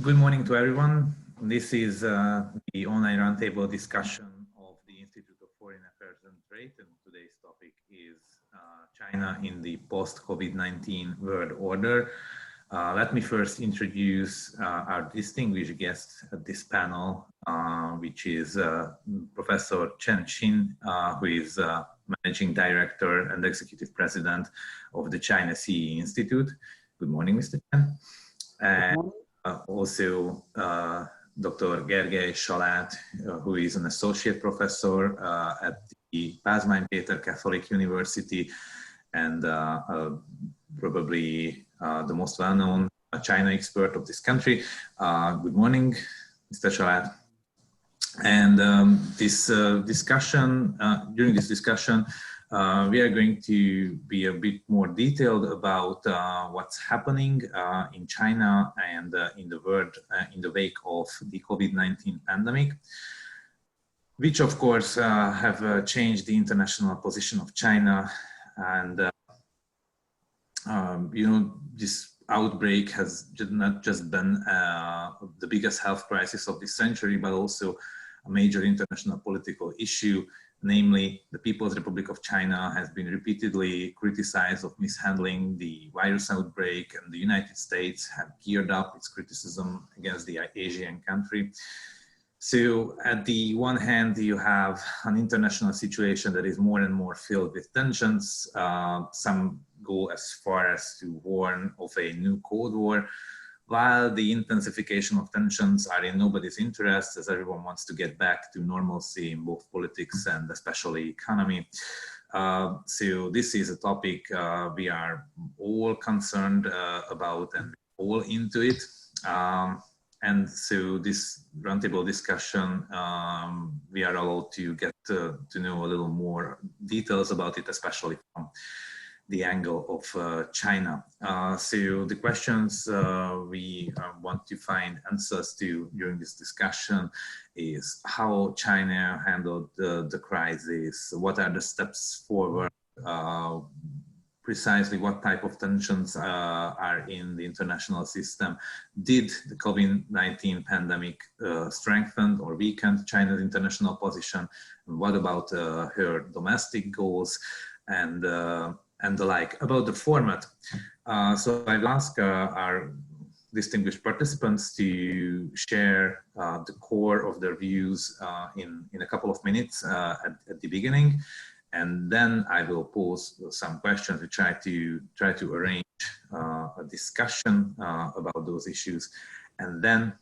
Good morning to everyone. This is the online roundtable discussion of the Institute of Foreign Affairs and Trade, and today's topic is China in the post-COVID-19 world order. Let me first introduce our distinguished guest at this panel, which is Professor Chen, who is Managing Director and Executive President of the China-CEE Institute. Good morning, Mr. Chen. And also Dr. Gergely Salát, who is an Associate Professor at the Pázmány Péter Catholic University and probably the most well-known China expert of this country. Good morning, Mr. Salát. And during this discussion, we are going to be a bit more detailed about what's happening in China and in the world in the wake of the COVID-19 pandemic, which of course have changed the international position of China. And you know, this outbreak has not just been the biggest health crisis of this century, but also a major international political issue. Namely, the People's Republic of China has been repeatedly criticized of mishandling the virus outbreak, and the United States have geared up its criticism against the Asian country. So at the one hand, you have an international situation that is more and more filled with tensions. Some go as far as to warn of a new Cold War, while the intensification of tensions are in nobody's interest, as everyone wants to get back to normalcy in both politics and especially economy. So this is a topic we are all concerned about and all into it. And so this roundtable discussion, we are allowed to get to know a little more details about it, especially from the angle of China. So the questions we want to find answers to during this discussion is how China handled the crisis, what are the steps forward, precisely what type of tensions are in the international system. Did the COVID-19 pandemic strengthen or weaken China's international position? And what about her domestic goals? And the like. About the format, so I'll ask our distinguished participants to share the core of their views in a couple of minutes at the beginning, and then I will pose some questions. We try to arrange a discussion about those issues, and then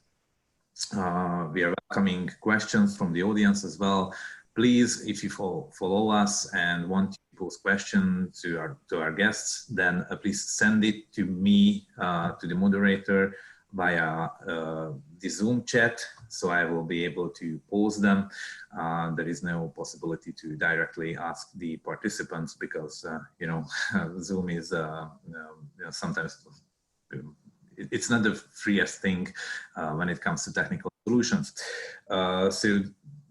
we are welcoming questions from the audience as well. Please, if you follow us and want to pose questions to our guests, then please send it to me, to the moderator, via the Zoom chat, so I will be able to pose them. There is no possibility to directly ask the participants because you know, Zoom is you know, sometimes it's not the freest thing when it comes to technical solutions. So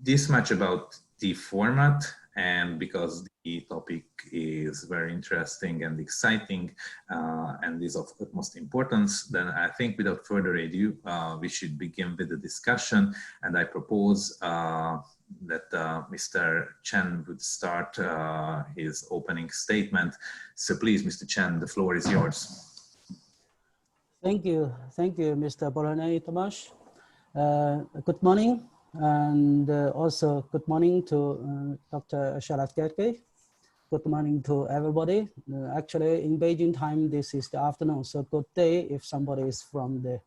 this much about the format, and because the topic is very interesting and exciting and is of utmost importance, then I think without further ado, we should begin with the discussion. And I propose that Mr. Chen would start his opening statement. So please, Mr. Chen, the floor is yours. Thank you, Mr. Baranyi, Tamás. Good morning. And also good morning to Dr. Salát Gergely. Good morning to everybody. Actually, in Beijing time, this is the afternoon, so good day if somebody is from the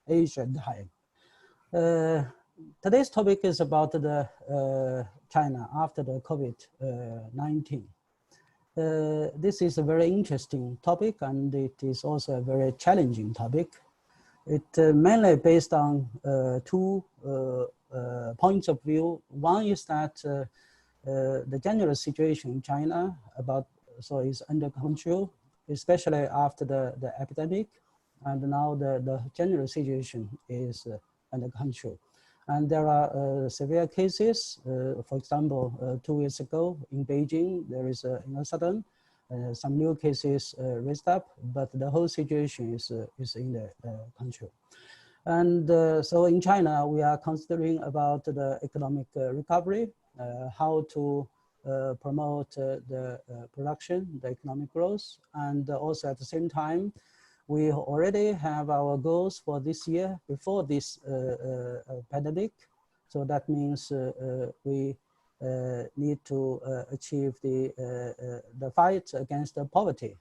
Asian time. Today's topic is about the China after the COVID-19. This is a very interesting topic, and it is also a very challenging topic. It mainly based on two points of view. One is that the general situation in China is under control, especially after the epidemic, and now the general situation is under control. And there are severe cases. For example, 2 years ago in Beijing, there is sudden some new cases raised up, but the whole situation is in the control. And so in China, we are considering about the economic recovery, how to promote the production, the economic growth, and also at the same time, we already have our goals for this year before this pandemic. So that means we need to achieve the fight against the poverty.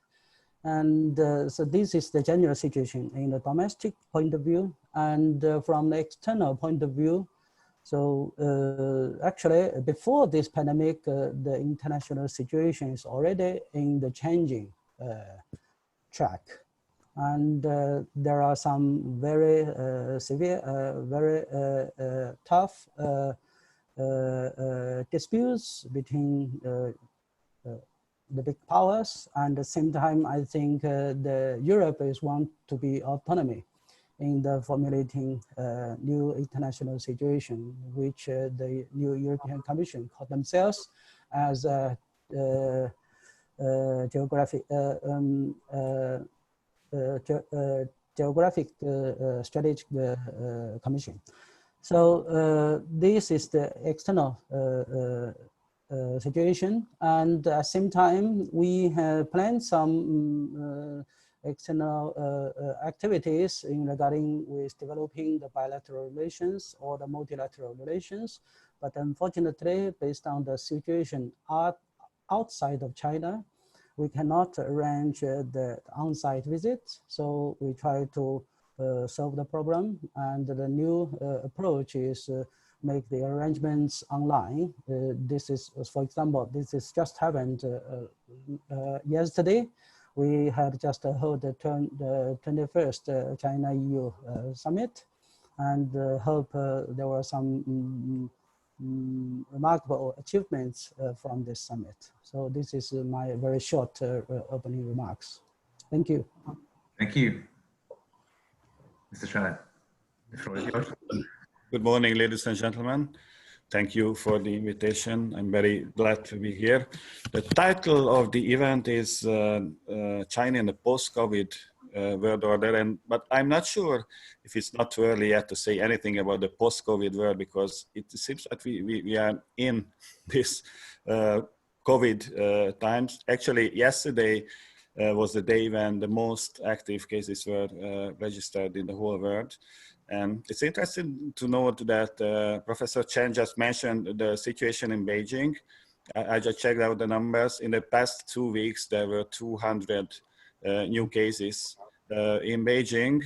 And so this is the general situation in the domestic point of view. And from the external point of view, so actually before this pandemic, the international situation is already in the changing track. And there are some very severe, very tough disputes between the big powers, and at the same time, I think the Europe is want to be autonomy in the formulating new international situation, which the new European Commission call themselves as a geographic strategic commission. So this is the external situation, and at the same time, we have planned some external activities in regarding with developing the bilateral relations or the multilateral relations. But unfortunately, based on the situation outside of China, we cannot arrange the on-site visits. So we try to solve the problem, and the new approach is make the arrangements online. This is, for example, this is just happened yesterday. We had just held the 21st China-EU summit, and hope there were some remarkable achievements from this summit. So this is my very short opening remarks. Thank you. Thank you. Mr. Salát, the floor is yours. Good morning, ladies and gentlemen. Thank you for the invitation. I'm very glad to be here. The title of the event is China in the post-COVID world order, but I'm not sure if it's not too early yet to say anything about the post-COVID world, because it seems that we are in this COVID times. Actually, yesterday was the day when the most active cases were registered in the whole world. And it's interesting to note that Professor Chen just mentioned the situation in Beijing. I just checked out the numbers. In the past 2 weeks, there were 200 new cases in Beijing,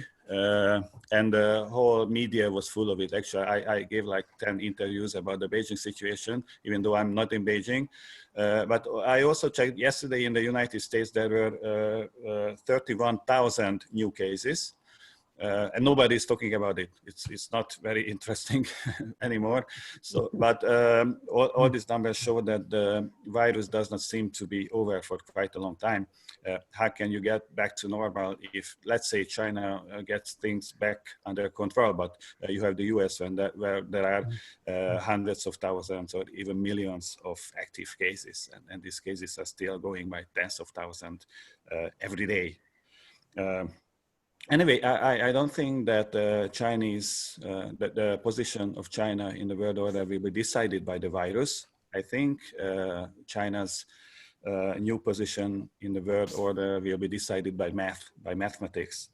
and the whole media was full of it. Actually, I gave like 10 interviews about the Beijing situation, even though I'm not in Beijing. But I also checked yesterday in the United States, there were 31,000 new cases. And nobody is talking about it. It's not very interesting anymore. So, but all these numbers show that the virus does not seem to be over for quite a long time. How can you get back to normal if, let's say, China gets things back under control, but you have the US where there are hundreds of thousands or even millions of active cases, and these cases are still going by tens of thousands every day. Anyway, I don't think that that the position of China in the world order will be decided by the virus. I think China's new position in the world order will be decided by mathematics.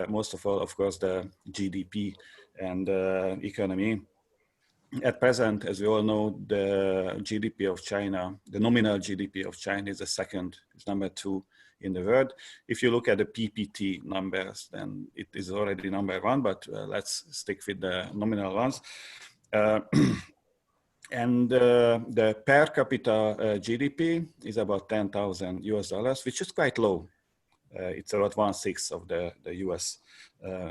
Most of all, of course, the GDP and economy. At present, as we all know, the GDP of China, the nominal GDP of China is number 2 in the world. If you look at the PPT numbers, then it is already number 1, but let's stick with the nominal ones. And the per capita GDP is about $10,000 US, which is quite low. It's about 1/6 of the US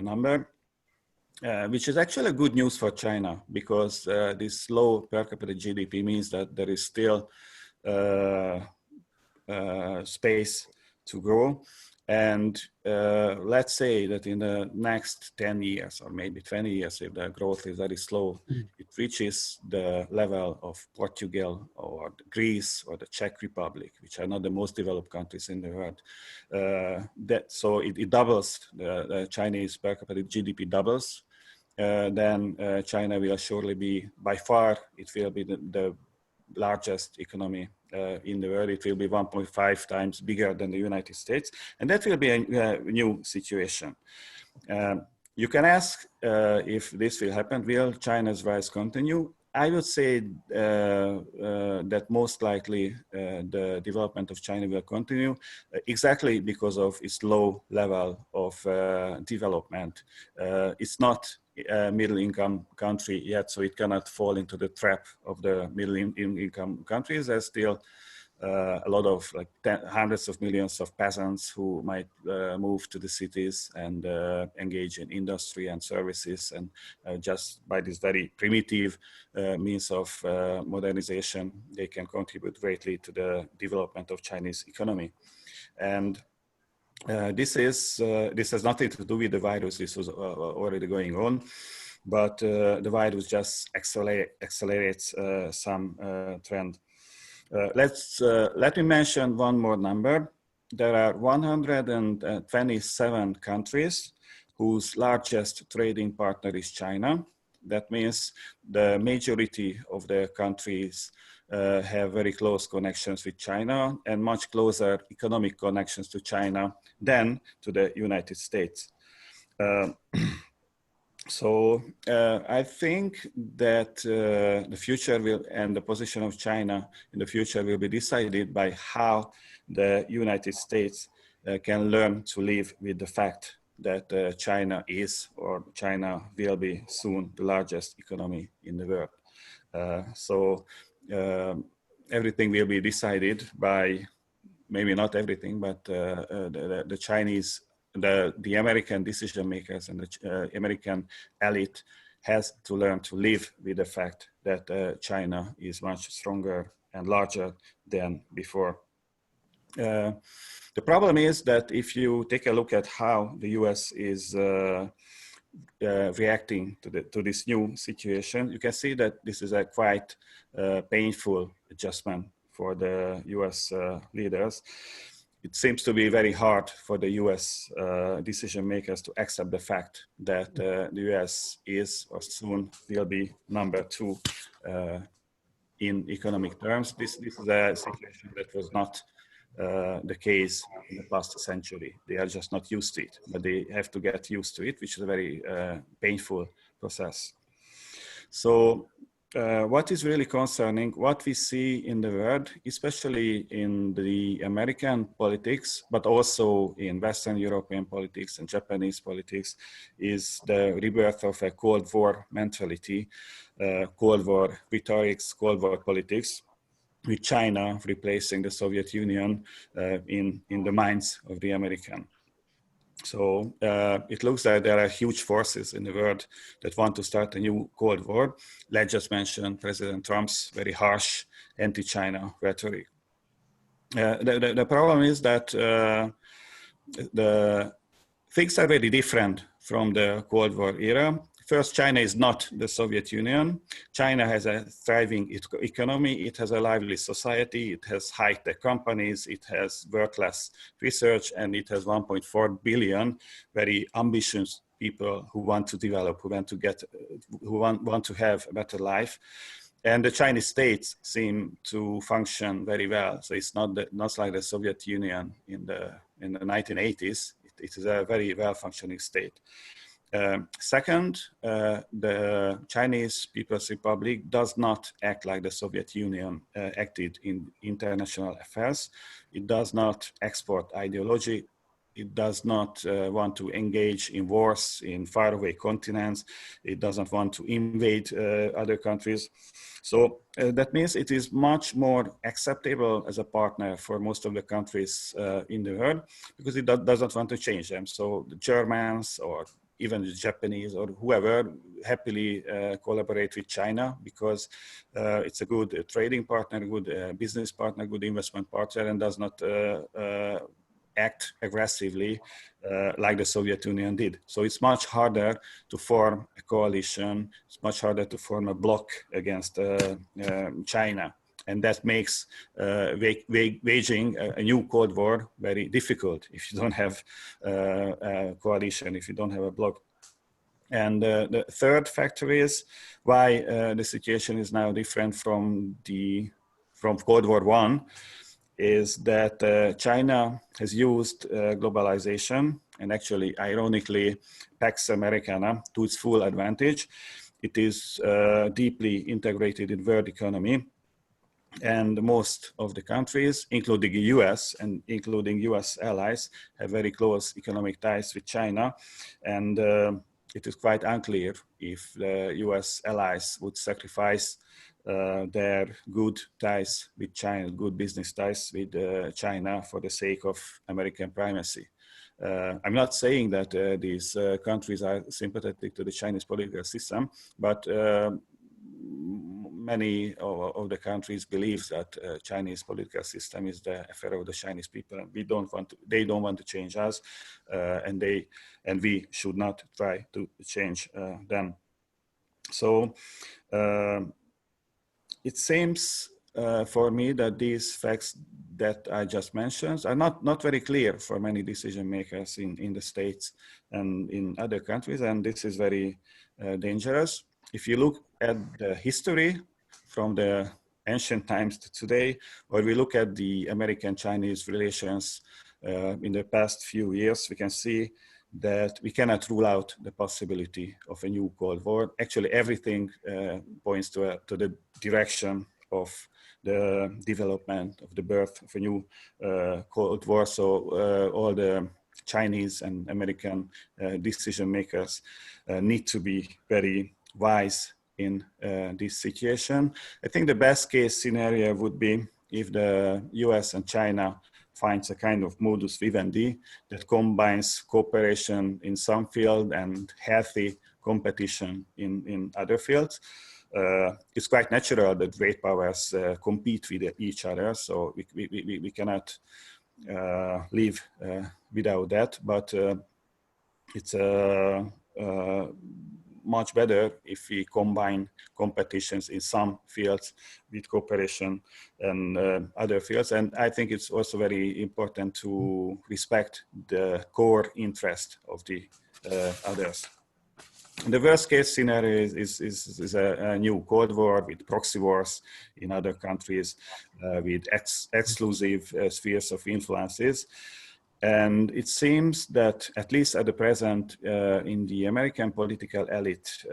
number, which is actually good news for China, because this low per capita GDP means that there is still space to grow. And let's say that in the next 10 years or maybe 20 years, if the growth is very slow, it reaches the level of Portugal or Greece or the Czech Republic, which are not the most developed countries in the world. So it doubles, the Chinese per capita GDP doubles then China will surely be, by far, it will be the largest economy in the world. It will be 1.5 times bigger than the United States, and that will be a new situation. You can ask if this will happen, will China's rise continue? I would say that most likely the development of China will continue exactly because of its low level of development. It's not a middle income country yet, so it cannot fall into the trap of the middle income countries. There's still a lot of like hundreds of millions of peasants who might move to the cities and engage in industry and services, and just by this very primitive means of modernization, they can contribute greatly to the development of Chinese economy. And this has nothing to do with the virus. This was already going on, but the virus just accelerates some trend. Let me mention one more number. There are 127 countries whose largest trading partner is China. That means the majority of the countries have very close connections with China and much closer economic connections to China than to the United States. So I think that the future will, and the position of China in the future will be decided by how the United States can learn to live with the fact that China is, or China will be soon, the largest economy in the world. So everything will be decided by, maybe not everything, but the Chinese, the American decision makers and the American elite has to learn to live with the fact that China is much stronger and larger than before. The problem is that if you take a look at how the US is reacting to this new situation, you can see that this is a quite painful adjustment for the US leaders. It seems to be very hard for the US decision makers to accept the fact that the US is, or soon will be, #2 in economic terms. This is a situation that was not the case in the past century. They are just not used to it, but they have to get used to it, which is a very painful process. So what is really concerning, what we see in the world, especially in the American politics, but also in Western European politics and Japanese politics, is the rebirth of a Cold War mentality, Cold War rhetorics, Cold War politics, with China replacing the Soviet Union in the minds of the American. So it looks like there are huge forces in the world that want to start a new Cold War. Let's just mention President Trump's very harsh anti-China rhetoric. The problem is that the things are very different from the Cold War era. First, China is not the Soviet Union. China has a thriving economy. It has a lively society. It has high-tech companies. It has world-class research, and it has 1.4 billion very ambitious people who want to develop, who want to have a better life. And the Chinese states seem to function very well. So it's not like the Soviet Union in the 1980s. It is a very well-functioning state. Second, the Chinese People's Republic does not act like the Soviet Union acted in international affairs. It does not export ideology. It does not want to engage in wars in faraway continents. It doesn't want to invade other countries. So that means it is much more acceptable as a partner for most of the countries in the world, because it doesn't want to change them. So the Germans, or even the Japanese, or whoever, happily collaborate with China, because it's a good trading partner, good business partner, good investment partner, and does not act aggressively like the Soviet Union did. So it's much harder to form a coalition. It's much harder to form a bloc against China. And that makes waging a new Cold War very difficult if you don't have a coalition, if you don't have a bloc. And the third factor is why the situation is now different from Cold War I, is that China has used globalization and actually, ironically, Pax Americana to its full advantage. It is deeply integrated in world economy, and most of the countries, including the US and including US allies, have very close economic ties with China. And it is quite unclear if the US allies would sacrifice their good ties with China, good business ties with China for the sake of American primacy. I'm not saying that these countries are sympathetic to the Chinese political system, but many of the countries believe that Chinese political system is the affair of the Chinese people, and they don't want to change us, and we should not try to change them. So it seems for me that these facts that I just mentioned are not very clear for many decision makers in the States and in other countries, and this is very dangerous. If you look at the history from the ancient times to today, or we look at the American-Chinese relations in the past few years, we can see that we cannot rule out the possibility of a new Cold War. Actually, everything points to the direction of the development, of the birth of a new Cold War. So all the Chinese and American decision makers need to be very wise in this situation. I think the best case scenario would be if the US and China finds a kind of modus vivendi that combines cooperation in some field and healthy competition in other fields. It's quite natural that great powers compete with each other, so we cannot live without that, but it's much better if we combine competitions in some fields with cooperation and other fields. And I think it's also very important to respect the core interest of the others. The worst case scenario is a new Cold War with proxy wars in other countries with exclusive spheres of influences. And it seems that, at least at the present, in the American political elite,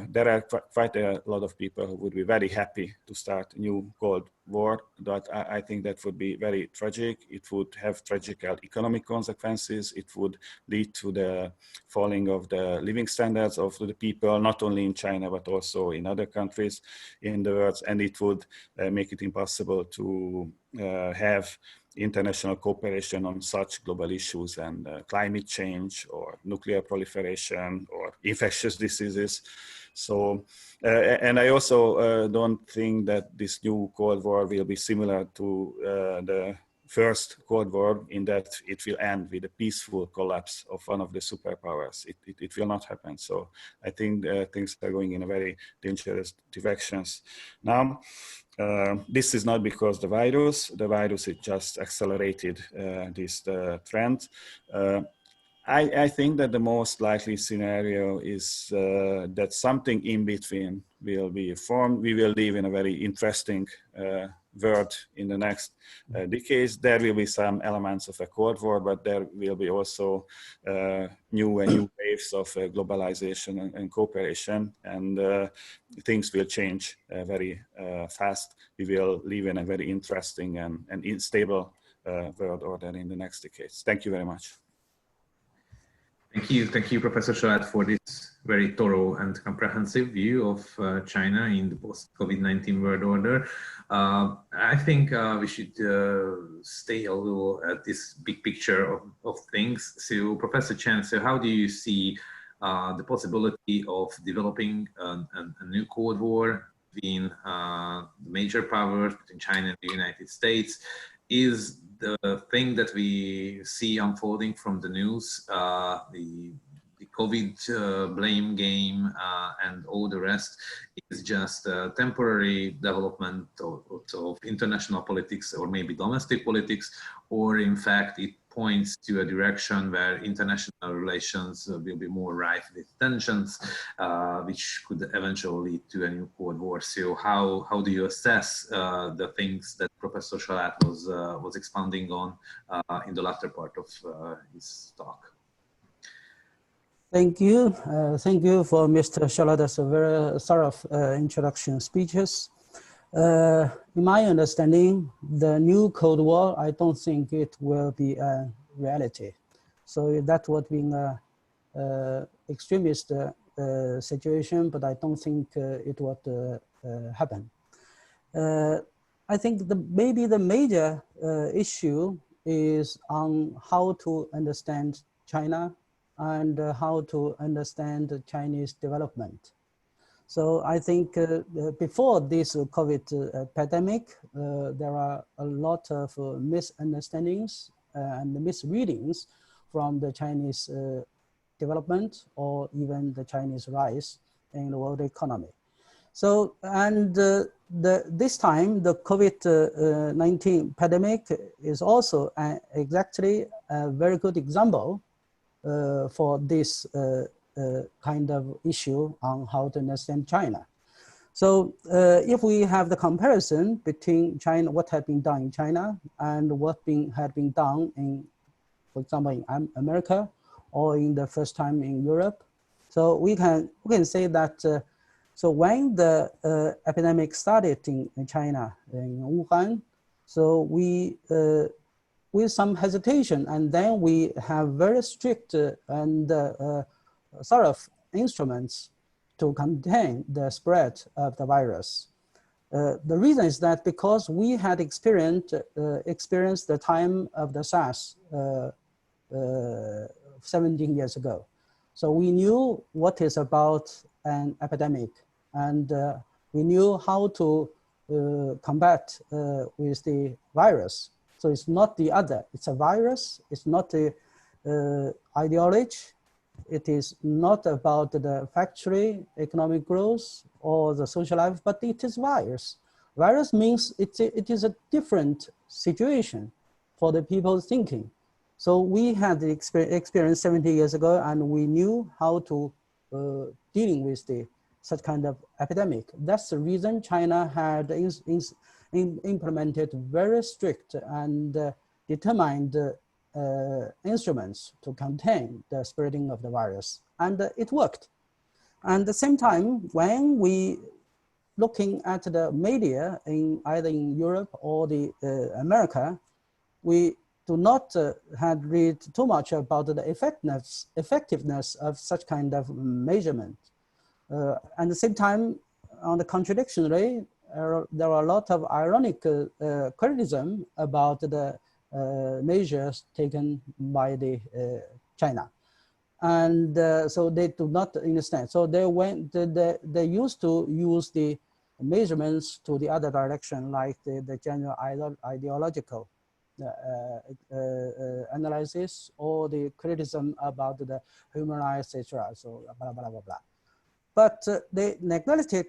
there are quite a lot of people who would be very happy to start a new Cold War. But I think that would be very tragic. It would have tragic economic consequences. It would lead to the falling of the living standards of the people, not only in China, but also in other countries in the world. And it would make it impossible to have international cooperation on such global issues and climate change or nuclear proliferation or infectious diseases. So, and I also don't think that this new Cold War will be similar to the first Cold War, in that it will end with a peaceful collapse of one of the superpowers. It will not happen. So I think things are going in a very dangerous directions now. This is not because the virus it just accelerated this trend. I think that the most likely scenario is that something in between will be formed. We will live in a very interesting world in the next decades. There will be some elements of a Cold War, but there will be also new waves of globalization and cooperation, and things will change very fast. We will live in a very interesting and unstable world order in the next decades. Thank you very much. Thank you, Professor Salát, for this very thorough and comprehensive view of China in the post-COVID-19 world order. I think we should stay a little at this big picture of things. So, Professor Chen, so how do you see the possibility of developing a new Cold War between the major powers, between China and the United States? Is the thing that we see unfolding from the news, the COVID blame game and all the rest, is just a temporary development of international politics or maybe domestic politics, or in fact it points to a direction where international relations will be more rife with tensions, which could eventually lead to a new Cold War. So how do you assess the things that Professor Salát was expounding on in the latter part of his talk? Thank you. Thank you for Mr. Salát's very thorough introduction speeches. In my understanding, the new Cold War, I don't think it will be a reality. So that would be an extremist situation, but I don't think it would happen. I think maybe the major issue is on how to understand China and how to understand the Chinese development. So I think before this COVID pandemic, there are a lot of misunderstandings and misreadings from the Chinese development or even the Chinese rise in the world economy. So, and this time, the COVID-19 pandemic is also exactly a very good example for this kind of issue on how to understand China. So if we have the comparison between China, what had been done in China and what had been done in, for example, in America or in the first time in Europe. So we can say that, so when the epidemic started in China, in Wuhan, so we, with some hesitation, and then we have very strict and sort of instruments to contain the spread of the virus. The reason is that because we had experienced the time of the SARS 17 years ago. So we knew what is about an epidemic, and we knew how to combat with the virus. So it's not the other, it's a virus, it's not the ideology, it is not about the factory, economic growth, or the social life, but it is virus. Virus means it is a different situation for the people thinking. So we had the experience 70 years ago, and we knew how to dealing with such kind of epidemic. That's the reason China had implemented very strict and determined instruments to contain the spreading of the virus, and it worked. And at the same time, when we looking at the media in either in Europe or the America, we do not had read too much about the effectiveness of such kind of measurement. At the same time, on the contradictory, there are a lot of ironic criticism about the measures taken by the China, and so they do not understand. So they used to use the measurements to the other direction, like the general ideological analysis or the criticism about the human rights, etc. So blah blah blah blah. But they neglected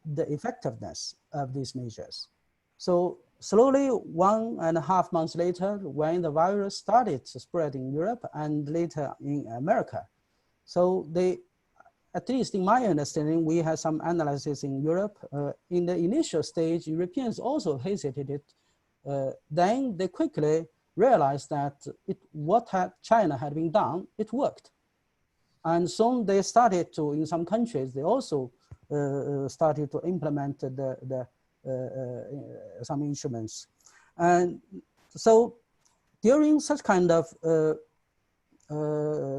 the effectiveness of these measures. So slowly, 1.5 months later, when the virus started to spread in Europe and later in America, so they, at least in my understanding, we had some analysis in Europe. In the initial stage, Europeans also hesitated. Then they quickly realized that what China had been done, it worked. And soon they started to, in some countries, they also started to implement some instruments. And so during such kind of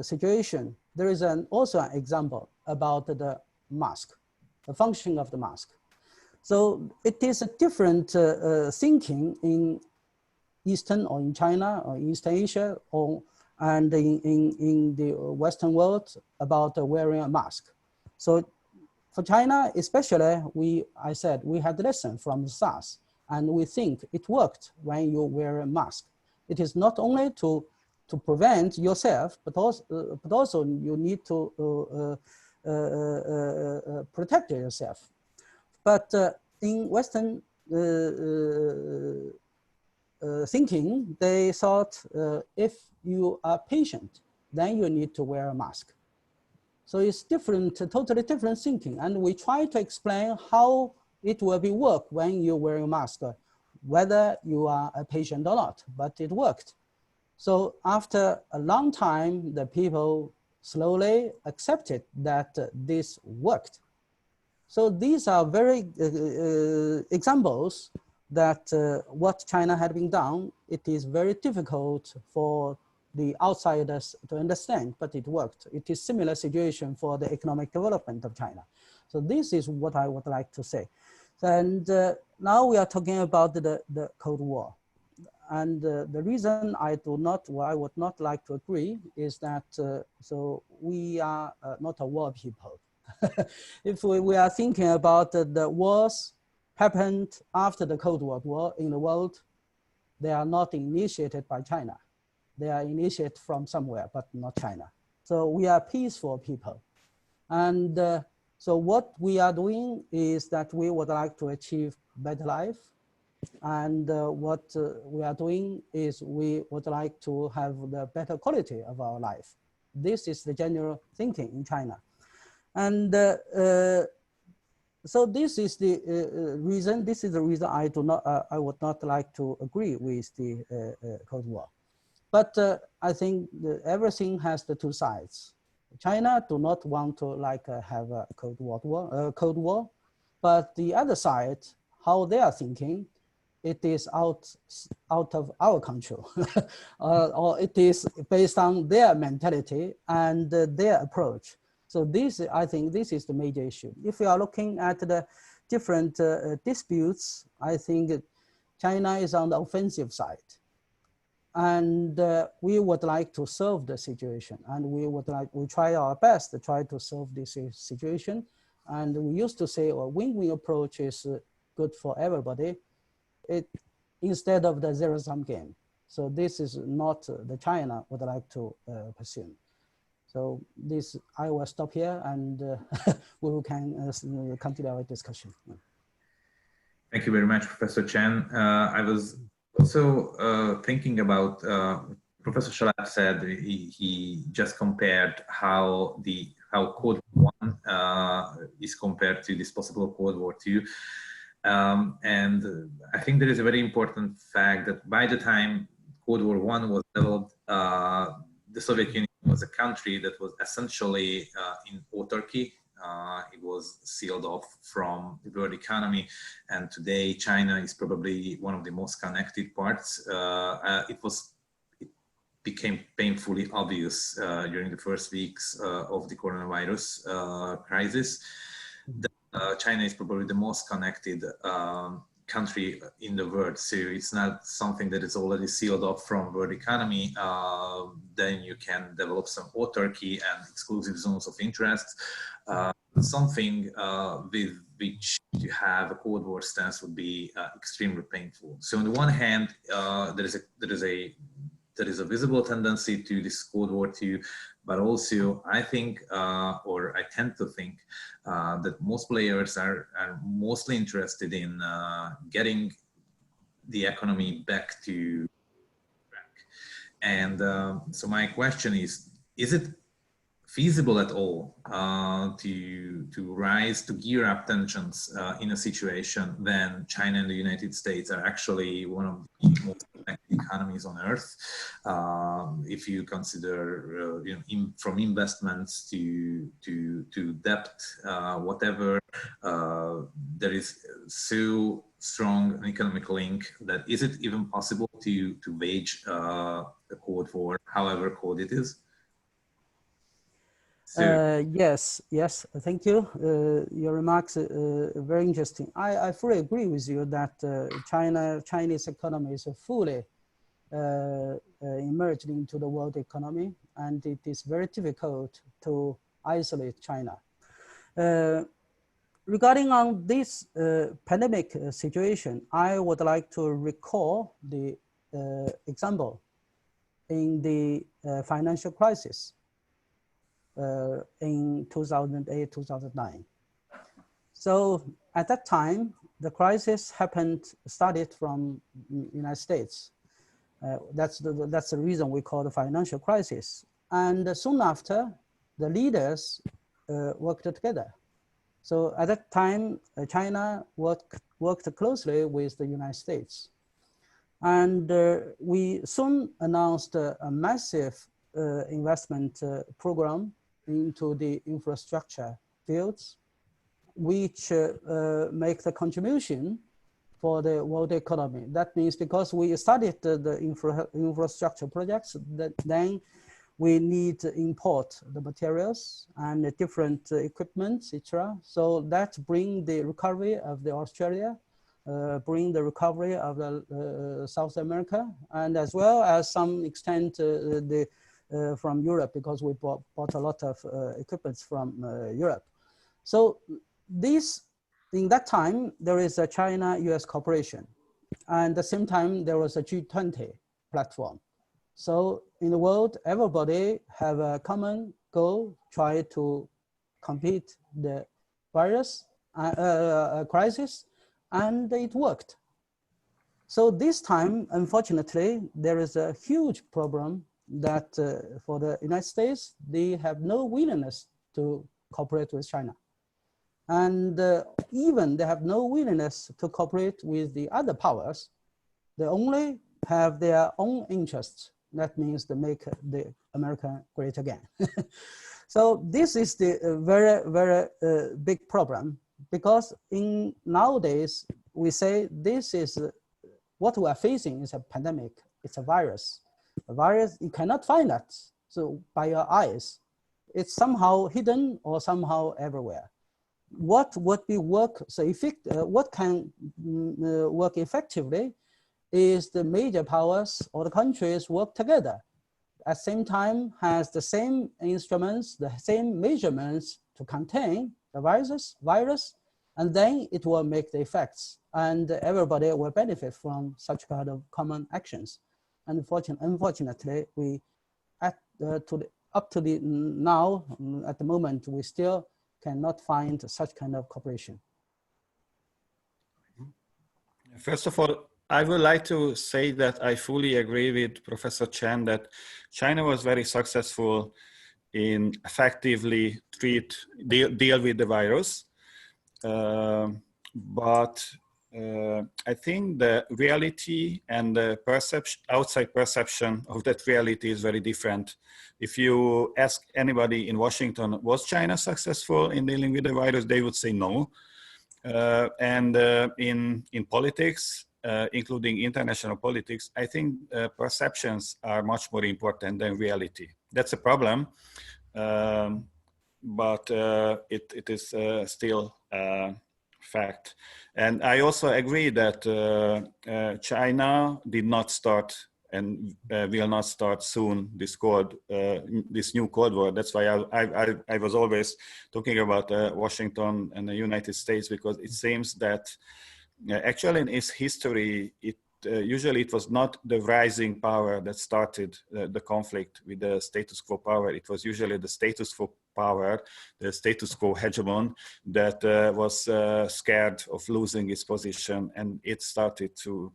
situation, there is also an example about the mask, the function of the mask. So it is a different thinking in Eastern or in China or Eastern Asia and in the Western world about wearing a mask. So for China, especially, I said we had lesson from SARS, and we think it worked when you wear a mask. It is not only to prevent yourself, but also you need to protect yourself. But in Western thinking, they thought if you are patient, then you need to wear a mask. So it's different, totally different thinking. And we try to explain how it will be work when you wear a mask, whether you are a patient or not, but it worked. So after a long time, the people slowly accepted that this worked. So these are very examples that what China had been done, it is very difficult for the outsiders to understand, but it worked. It is similar situation for the economic development of China. So this is what I would like to say. And now we are talking about the Cold War. And the reason I would not like to agree is that, so we are not a war people. If we are thinking about the wars happened after the Cold War in the world, they are not initiated by China. They are initiated from somewhere, but not China. So we are peaceful people. And so what we are doing is that we would like to achieve better life. And what we are doing is we would like to have the better quality of our life. This is the general thinking in China. And so this is the reason. This is the reason I would not like to agree with the Cold War. But I think everything has the two sides. China do not want to have a Cold War, but the other side, how they are thinking, it is out of our control, or it is based on their mentality and their approach. So this, I think this is the major issue. If we are looking at the different disputes, I think China is on the offensive side. And we would like to solve the situation, and we try our best to try to solve this situation. And we used to say a win-win approach is good for everybody, instead of the zero-sum game. So this is not the China would like to pursue. So this, I will stop here, and we can continue our discussion. Thank you very much, Professor Chen. I was also thinking about, Professor Salát said he just compared how Cold War I is compared to this possible Cold War II. And I think there is a very important fact that by the time Cold War I was developed, the Soviet Union was a country that was essentially in autarchy. It was sealed off from the world economy, and today China is probably one of the most connected parts. It became painfully obvious during the first weeks of the coronavirus crisis that China is probably the most connected country in the world. So it's not something that is already sealed off from world economy. Then you can develop some autarchy and exclusive zones of interest. Something with which to have a Cold War stance would be extremely painful. So on the one hand, there is a visible tendency to this Cold War II, but also I think, or I tend to think, that most players are mostly interested in getting the economy back to track. And so my question is it feasible at all to gear up tensions in a situation when China and the United States are actually one of the most connected economies on earth? If you consider, from investments to debt, whatever, there is so strong an economic link that is it even possible to wage a Cold War, however cold it is? Yes, thank you. Your remarks are very interesting. I fully agree with you that Chinese economy is fully emerged into the world economy, and it is very difficult to isolate China. Regarding on this pandemic situation, I would like to recall the example in the financial crisis. In 2008, 2009. So at that time, the crisis started from United States. That's the reason we call the financial crisis. And soon after, the leaders worked together. So at that time, China worked closely with the United States. And we soon announced a massive investment program into the infrastructure fields, which make the contribution for the world economy. That means because we started the infrastructure projects, then we need to import the materials and the different equipment, etc. So that brings the recovery of the Australia, bring the recovery of the South America, and as well as some extent from Europe, because we bought a lot of equipment from Europe. So this, in that time, there is a China-US cooperation. And at the same time, there was a G20 platform. So in the world, everybody have a common goal, try to compete the virus crisis, and it worked. So this time, unfortunately, there is a huge problem that for the United States, they have no willingness to cooperate with China. And even they have no willingness to cooperate with the other powers. They only have their own interests. That means to make the America great again. So this is the very, very big problem, because nowadays we say this is what we are facing is a pandemic. It's a virus. A virus, you cannot find that so by your eyes. It's somehow hidden or somehow everywhere. What would be work so what can work effectively is the major powers or the countries work together. At the same time, has the same instruments, the same measurements to contain the virus, and then it will make the effects, and everybody will benefit from such kind of common actions. Unfortunately, we up to the now, at the moment, we still cannot find such kind of cooperation. First of all, I would like to say that I fully agree with Professor Chen that China was very successful in effectively deal with the virus. But I think the reality and the outside perception of that reality is very different. If you ask anybody in Washington, was China successful in dealing with the virus? They would say no. And in politics, including international politics, I think perceptions are much more important than reality. That's a problem, but it is still fact. And I also agree that China did not start and will not start soon this new Cold War. That's why I was always talking about Washington and the United States, because it seems that actually in its history, usually it was not the rising power that started the conflict with the status quo power. It was usually the status quo power, the status quo hegemon, that was scared of losing its position, and it started to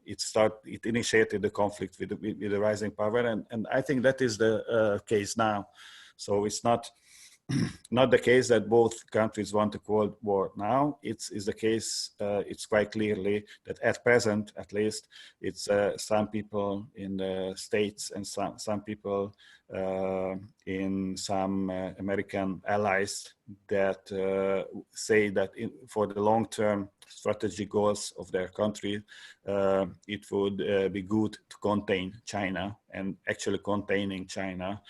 it initiated the conflict with the rising power, and I think that is the case now. So it's not the case that both countries want a Cold War now. It's the case, it's quite clearly that at present, at least, it's some people in the States and some people in some American allies that say that for the long-term strategic goals of their country, it would be good to contain China, and actually containing China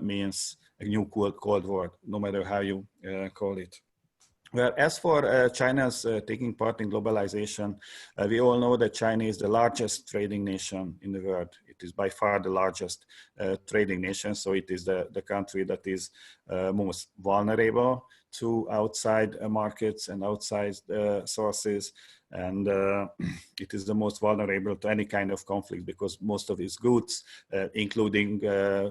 means a new Cold War, no matter how you call it. Well, as for China's taking part in globalization, we all know that China is the largest trading nation in the world. It is by far the largest trading nation, so it is the country that is most vulnerable to outside markets and outside sources, and it is the most vulnerable to any kind of conflict, because most of its goods, including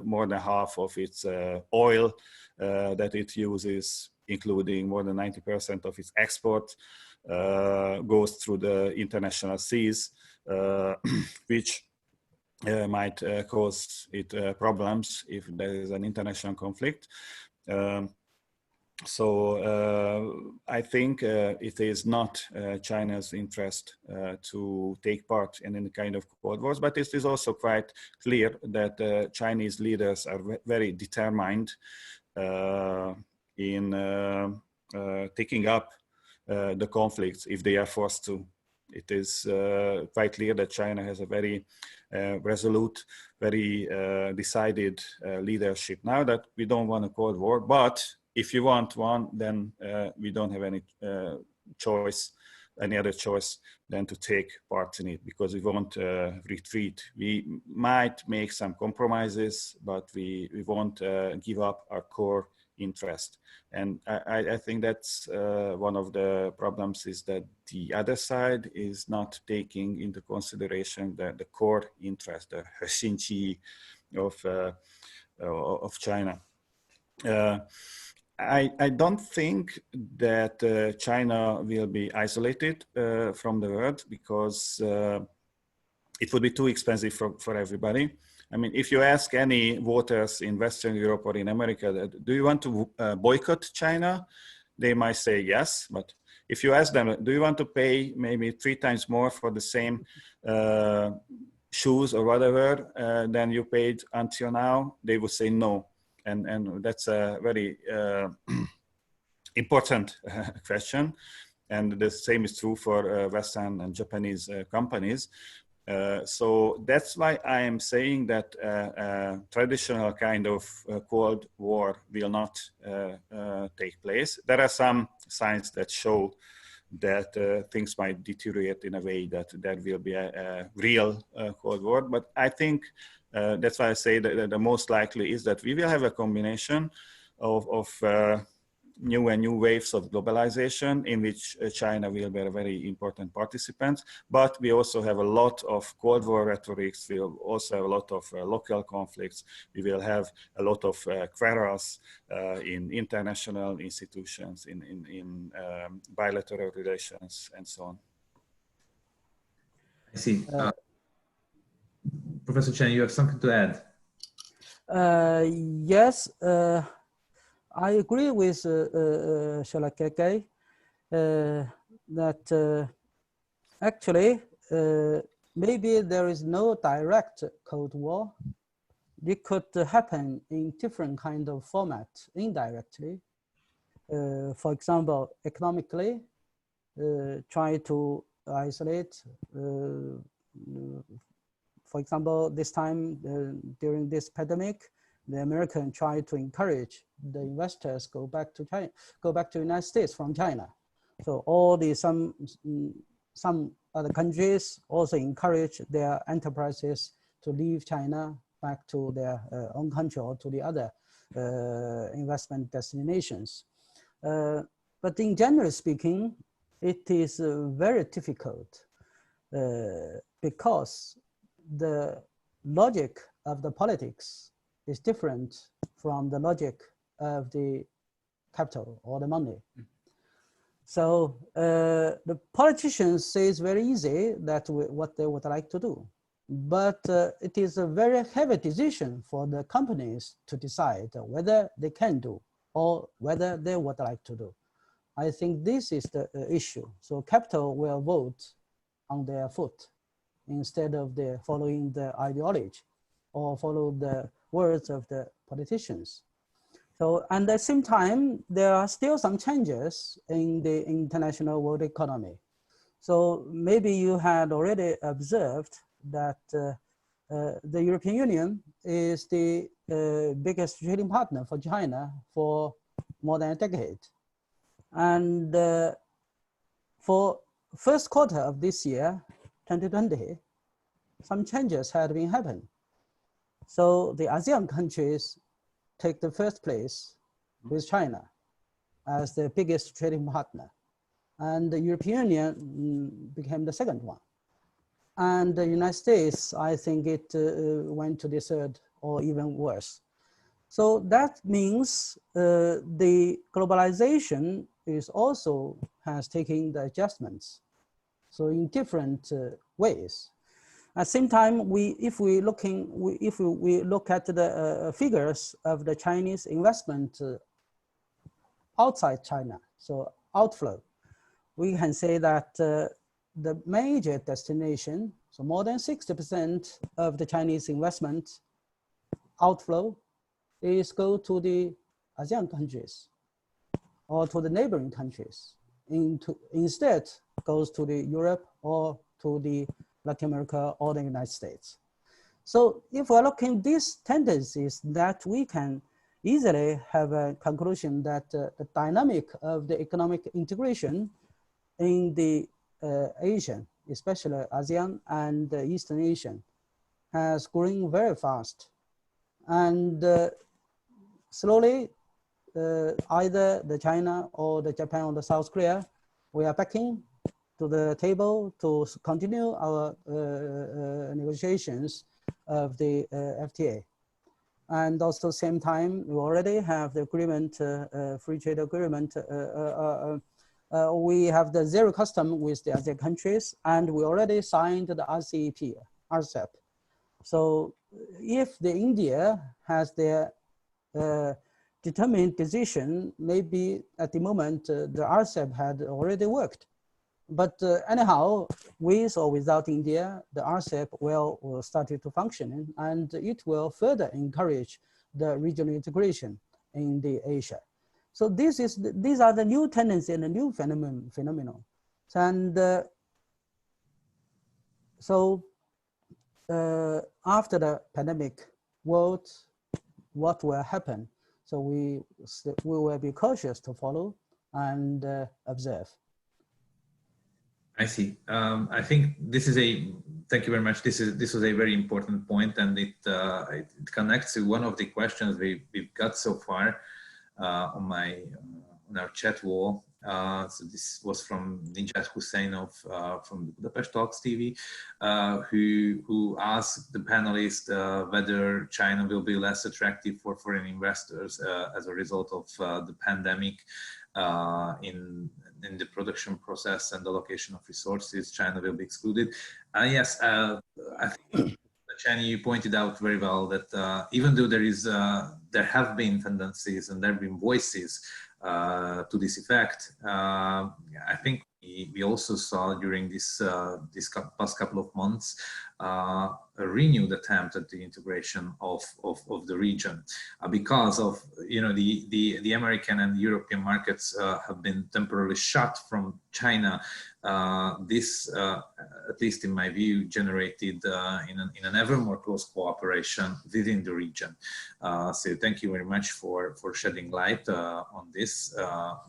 more than half of its oil that it uses, including more than 90% of its export, goes through the international seas, which might cause it problems if there is an international conflict. I think it is not China's interest to take part in any kind of Cold Wars, but it is also quite clear that Chinese leaders are very determined in taking up the conflicts if they are forced to. It is quite clear that China has a very resolute, very decided leadership now that we don't want a Cold War, but if you want one, then we don't have any choice, any other choice than to take part in it, because we won't retreat. We might make some compromises, but we won't give up our core interest. And I think that's one of the problems, is that the other side is not taking into consideration the core interest, the Hexinqi of China. I don't think that China will be isolated from the world, because it would be too expensive for everybody. I mean, if you ask any voters in Western Europe or in America, do you want to boycott China? They might say yes, but if you ask them, do you want to pay maybe 3 times more for the same shoes or whatever than you paid until now? They would say no. And that's a very important question. And the same is true for Western and Japanese companies. So that's why I am saying that traditional kind of Cold War will not take place. There are some signs that show that things might deteriorate in a way that there will be a real Cold War. But I think that's why I say that the most likely is that we will have a combination of new waves of globalization, in which China will be a very important participant. But we also have a lot of Cold War rhetorics. We will also have a lot of local conflicts. We will have a lot of quarrels in international institutions, in bilateral relations, and so on. I see. Professor Chen, you have something to add? Yes. I agree with Salát that actually maybe there is no direct Cold War. It could happen in different kind of format, indirectly. For example, economically, try to isolate. For example, this time during this pandemic, the American tried to encourage the investors go back to China, go back to the United States from China. So all the some other countries also encourage their enterprises to leave China back to their own country or to the other investment destinations. But in general speaking, it is very difficult because the logic of the politics is different from the logic of the capital or the money. So the politicians say it's very easy that what they would like to do, but it is a very heavy decision for the companies to decide whether they can do or whether they would like to do. I think this is the issue. So capital will vote on their foot instead of following the ideology or follow the words of the politicians. So, and at the same time, there are still some changes in the international world economy. So maybe you had already observed that the European Union is the biggest trading partner for China for more than a decade. And for first quarter of this year, 2020, some changes had been happening. So the ASEAN countries take the first place with China as the biggest trading partner. And the European Union became the second one. And the United States, I think it went to the third or even worse. So that means the globalization is also has taken the adjustments. So in different ways. At the same time, if we look at the figures of the Chinese investment outside China, so outflow, we can say that the major destination, so more than 60% of the Chinese investment outflow is go to the ASEAN countries or to the neighboring countries. Instead, goes to the Europe or to the Latin America or the United States. So if we're looking at these tendencies, that we can easily have a conclusion that the dynamic of the economic integration in the Asian, especially ASEAN and Eastern Asian, has grown very fast. And slowly, either the China or the Japan or the South Korea, we are backing to the table to continue our negotiations of the FTA. And also same time, we already have the agreement, free trade agreement. We have the zero custom with the ASEAN countries, and we already signed the RCEP, RCEP. So if the India has their determined decision, maybe at the moment the RCEP had already worked. But anyhow, with or without India, the RCEP will start to function, and it will further encourage the regional integration in the Asia. So these are the new tendencies and the new phenomenon. And after the pandemic, what will happen? So we will be cautious to follow and observe. I see. I think this is thank you very much. This was a very important point, and it connects to one of the questions we've got so far on our chat wall. So this was from Nijat Husseinov from Budapest Talks TV, who asked the panelists whether China will be less attractive for foreign investors as a result of the pandemic in the production process and the allocation of resources. China will be excluded. Yes, I think, Chen, you pointed out very well that even though there have been tendencies and there have been voices to this effect, I think we also saw during this past couple of months a renewed attempt at the integration of the region because of the American and European markets have been temporarily shut from China. This, at least in my view, generated in an ever more close cooperation within the region. So thank you very much for shedding light on this.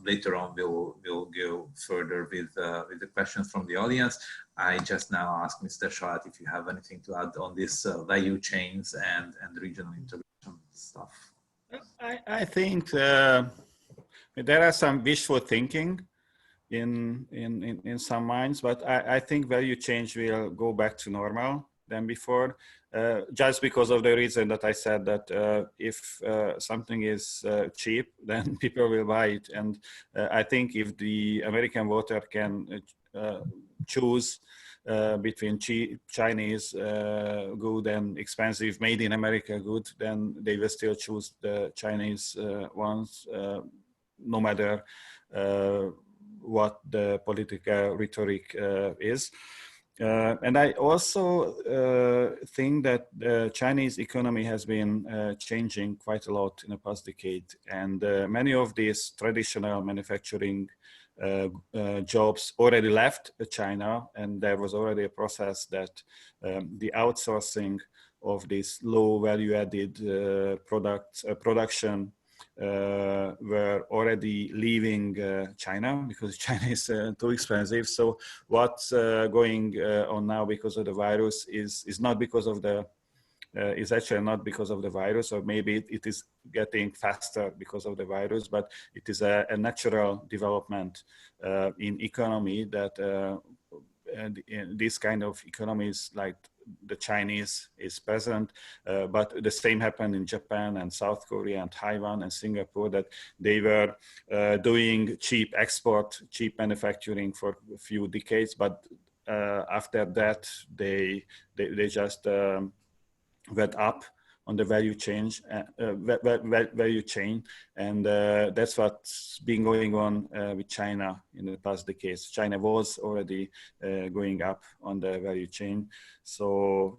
Later on, we'll go further with the questions from the audience. I just now ask Mr. Salát if you have anything to add on this value chains and regional integration stuff. I think there are some wishful thinking in some minds, but I think value change will go back to normal than before, just because of the reason that I said that if something is cheap, then people will buy it. And I think if the American voter can choose between Chinese good and expensive made in America good, then they will still choose the Chinese ones, no matter what the political rhetoric is. And I also think that the Chinese economy has been changing quite a lot in the past decade, and many of these traditional manufacturing jobs already left China, and there was already a process that the outsourcing of this low value added production were already leaving China because China is too expensive. So what's going on now because of the virus is not because of the is actually not because of the virus, or maybe it is getting faster because of the virus, but it is a natural development in economy that this kind of economies like the Chinese is present, but the same happened in Japan and South Korea and Taiwan and Singapore, that they were doing cheap export, cheap manufacturing for a few decades, but after that they just went up on the value chain, and that's what's been going on with China in the past decades. China was already going up on the value chain, so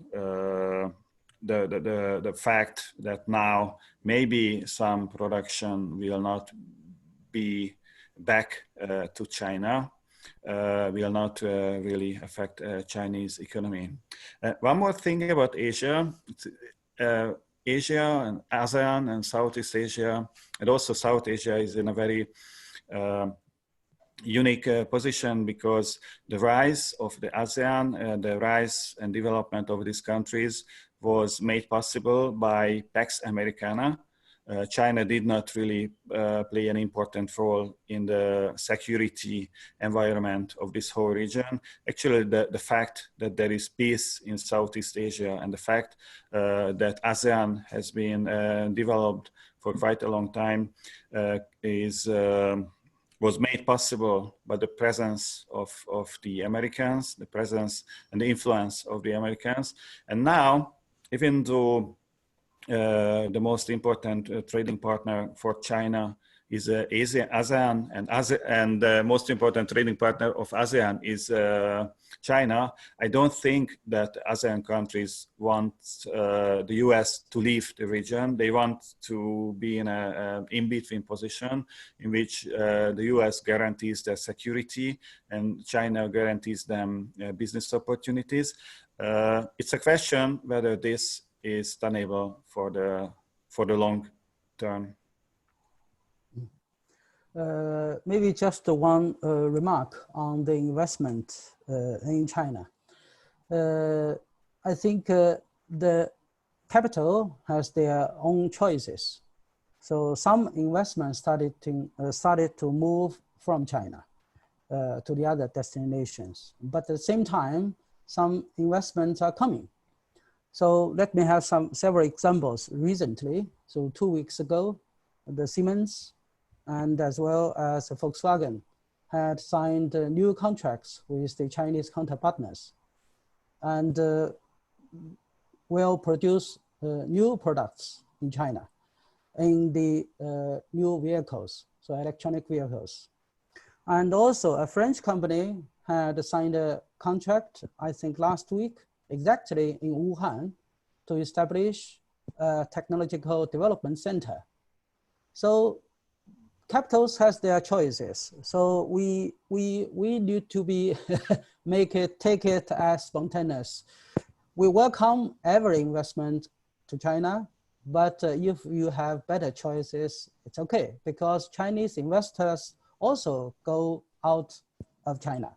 the fact that now maybe some production will not be back to China will not really affect Chinese economy. One more thing about Asia. Asia and ASEAN and Southeast Asia, and also South Asia, is in a very unique position, because the rise of the ASEAN, the rise and development of these countries was made possible by Pax Americana. China did not really play an important role in the security environment of this whole region. Actually, the fact that there is peace in Southeast Asia, and the fact that ASEAN has been developed for quite a long time was made possible by the presence of the Americans, the presence and the influence of the Americans. And now, even though the most important trading partner for China is ASEAN, and the most important trading partner of ASEAN is China, I don't think that ASEAN countries want the US to leave the region. They want to be in an in-between position in which the US guarantees their security and China guarantees them business opportunities. It's a question whether this is tenable for the long term. Maybe just one remark on the investment in China. I think the capital has their own choices. So some investments started to move from China to the other destinations. But at the same time, some investments are coming. So let me have several examples recently. So 2 weeks ago, the Siemens and as well as Volkswagen had signed new contracts with the Chinese counterpartners, and will produce new products in China in the new vehicles, so electronic vehicles. And also a French company had signed a contract, I think last week, exactly in Wuhan, to establish a technological development center. So capitals has their choices. So we need to be take it as spontaneous. We welcome every investment to China, but if you have better choices, it's okay, because Chinese investors also go out of China.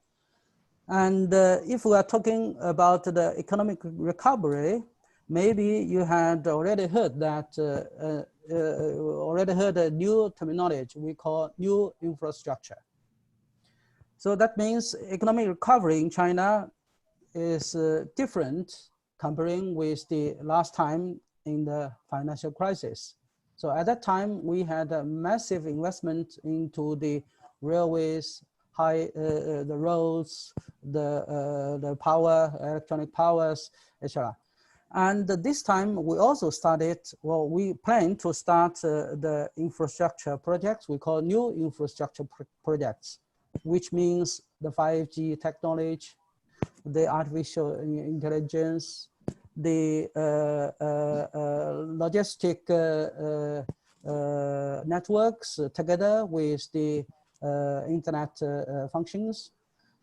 And if we are talking about the economic recovery, maybe you had already heard that, a new terminology we call new infrastructure. So that means economic recovery in China is different comparing with the last time in the financial crisis. So at that time, we had a massive investment into the railways, the roads, the power, electronic powers, etc. And this time we also started, well, we plan to start the infrastructure projects we call new infrastructure projects, which means the 5G technology, the artificial intelligence, the logistic networks together with the internet functions.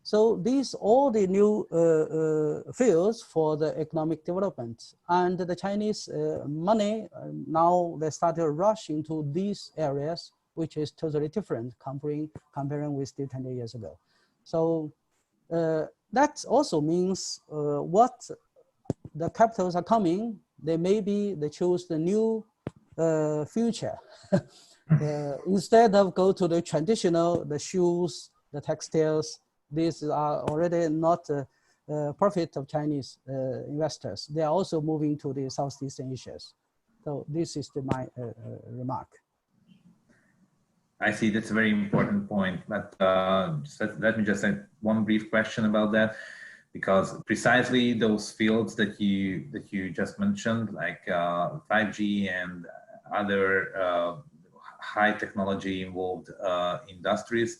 So these all the new fields for the economic development, and the Chinese money now they start to rush into these areas, which is totally different comparing with the 20 years ago. So that also means what the capitals are coming, they choose the new future. Instead of go to the traditional, the shoes, the textiles, these are already not profit of Chinese investors. They are also moving to the Southeast Asia. So this is my remark. I see, that's a very important point, but let me just add one brief question about that, because precisely those fields that you just mentioned, like 5G and other high technology involved industries,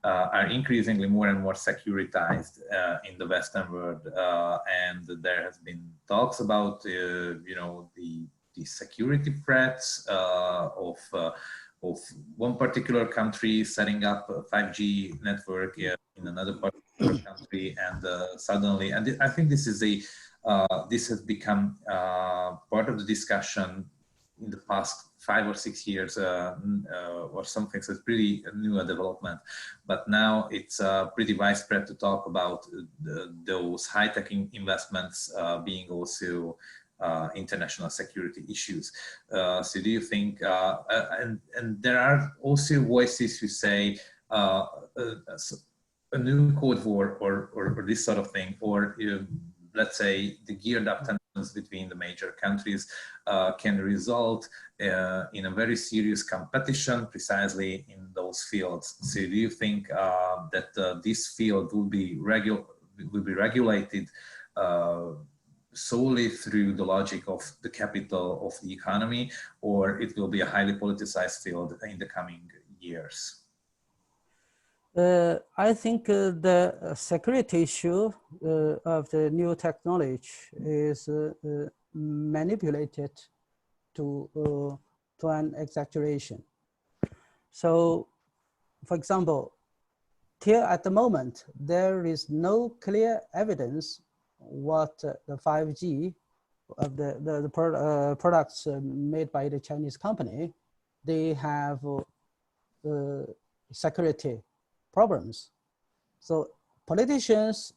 are increasingly more and more securitized in the Western world, and there has been talks about you know, the security threats of one particular country setting up a 5G network in another particular country, and suddenly, and I think this is this has become part of the discussion in the past 5 or 6 years, or something. So it's pretty new development, but now it's pretty widespread to talk about those high-tech investments being also international security issues. So do you think, and there are also voices who say a new Cold War or this sort of thing, or let's say the geared up tensions between the major countries can result in a very serious competition precisely in those fields. So do you think that this field will be regulated solely through the logic of the capital of the economy, or it will be a highly politicized field in the coming years? I think the security issue of the new technology is manipulated to an exaggeration. So, for example, here at the moment, there is no clear evidence what the 5G of the products made by the Chinese company, they have security problems. So politicians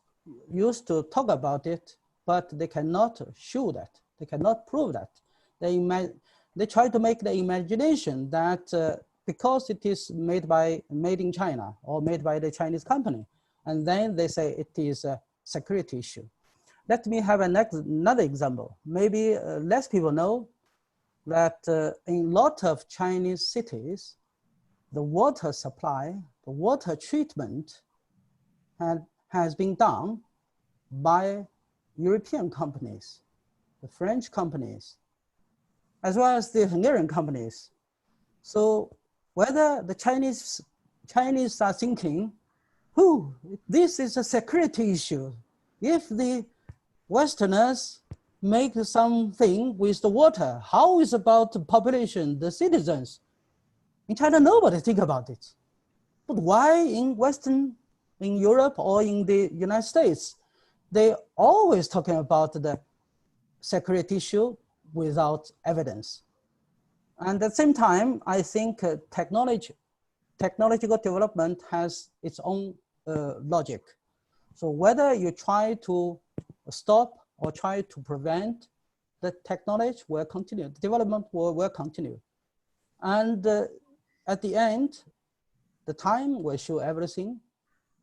used to talk about it, but they cannot show that. They cannot prove that. They try to make the imagination that because it is made in China or made by the Chinese company, and then they say it is a security issue. Let me have another example. Maybe less people know that in a lot of Chinese cities, the water supply, the water treatment has been done by European companies, the French companies, as well as the Hungarian companies. So whether the Chinese are thinking, this is a security issue. If the Westerners make something with the water, how is about the population, the citizens? In China, nobody think about it. But why in Europe or in the United States, they always talking about the security issue without evidence. And at the same time, I think technological development has its own logic. So whether you try to stop or try to prevent, the technology will continue, the development will continue. And at the end, the time will show everything.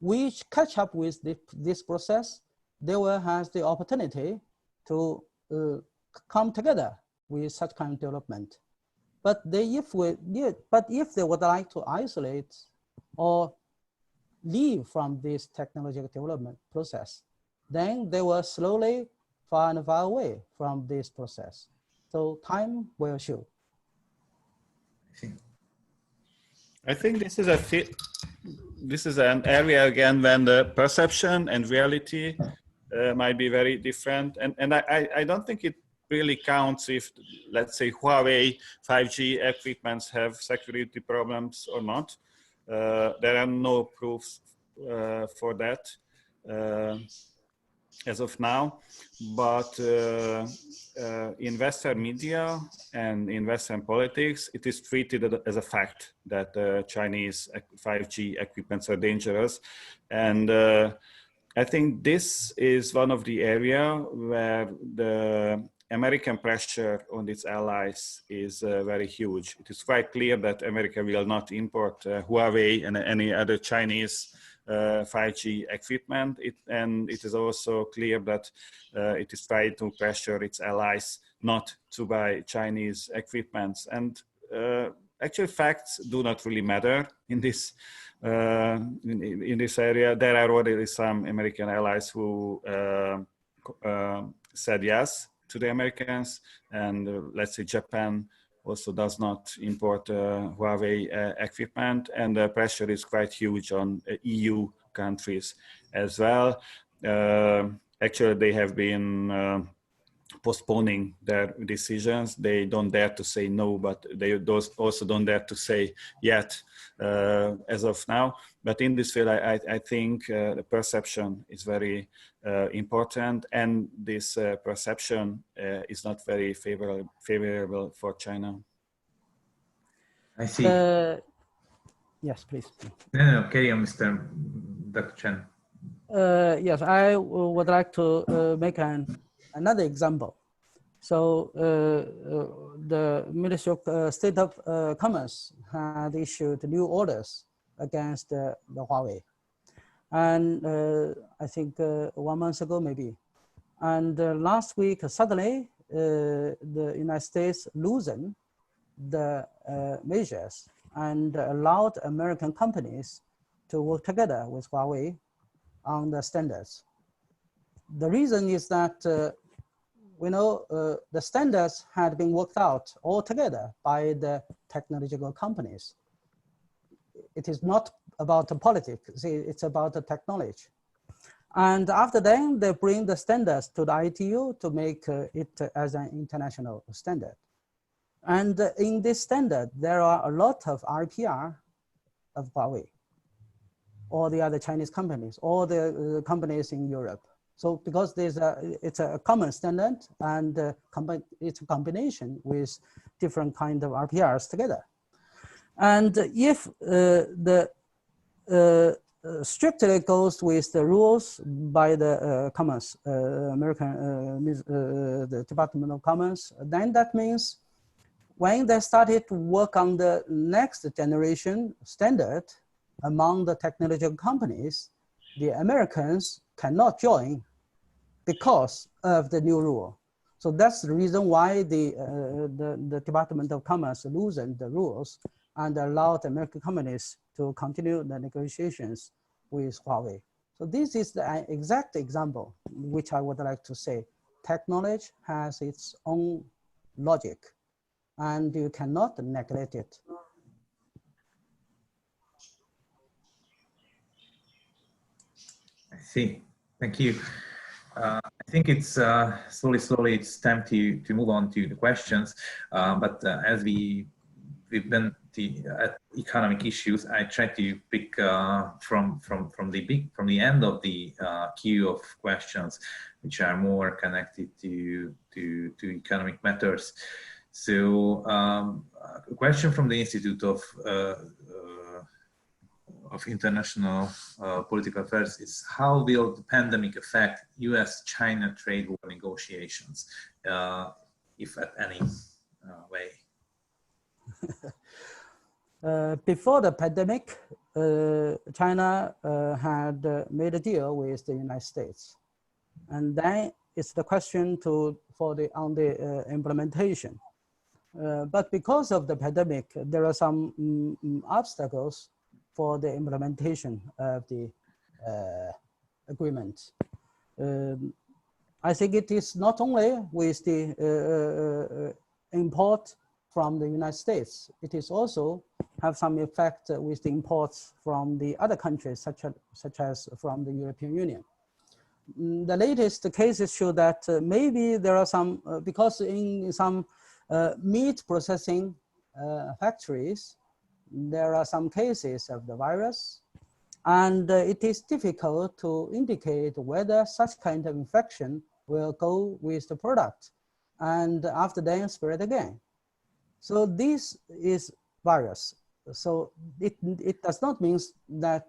We catch up with this process, they will have the opportunity to come together with such kind of development. But if they would like to isolate or leave from this technological development process, then they will slowly far and far away from this process. So time will show. I think this is an area again when the perception and reality might be very different, and I don't think it really counts if, let's say, Huawei 5G equipments have security problems or not. There are no proofs for that as of now, but in Western media and in Western politics, it is treated as a fact that Chinese 5G equipments are dangerous. And I think this is one of the areas where the American pressure on its allies is very huge. It is quite clear that America will not import Huawei and any other Chinese 5G equipment. And it is also clear that it is trying to pressure its allies not to buy Chinese equipments. And actually, facts do not really matter in this in this area. There are already some American allies who said yes to the Americans, and let's say Japan also does not import Huawei equipment, and the pressure is quite huge on EU countries as well. Actually, they have been postponing their decisions. They don't dare to say no, but they also don't dare to say yet as of now. But in this field, I think the perception is very important, and this perception is not very favorable for China. I see. Yes, please. No, carry on, Dr. Chen. Yes, I would like to make another example. So the Ministry of State of Commerce had issued new orders against the Huawei. And I think 1 month ago, maybe. And last week, suddenly, the United States loosened the measures and allowed American companies to work together with Huawei on the standards. The reason is that we know the standards had been worked out all together by the technological companies. It is not about the politics, it's about the technology. And after then, they bring the standards to the ITU to make it as an international standard. And in this standard, there are a lot of RPR of Huawei, all the other Chinese companies, all the companies in Europe. So because it's a common standard, and it's a combination with different kind of RPRs together. And if the strictly goes with the rules by the Commerce, the Department of Commerce, then that means when they started to work on the next generation standard among the technological companies, the Americans cannot join because of the new rule. So that's the reason why the Department of Commerce loosened the rules and allowed American companies to continue the negotiations with Huawei. So this is the exact example which I would like to say. Technology has its own logic, and you cannot neglect it. I see. Thank you. I think it's slowly it's time to move on to the questions. But as we've been at economic issues, I try to pick from the end of the queue of questions, which are more connected to economic matters. So a question from the Institute of International Political Affairs is: how will the pandemic affect US-China trade war negotiations, if at any way? Before the pandemic, China had made a deal with the United States, and then it's the question on the implementation. But because of the pandemic, there are some obstacles for the implementation of the agreement. I think it is not only with the import from the United States, it is also have some effect with the imports from the other countries, such as from the European Union. The latest cases show that maybe there are some, because in some meat processing factories, there are some cases of the virus, and it is difficult to indicate whether such kind of infection will go with the product and after then spread again. So this is virus. So it does not mean that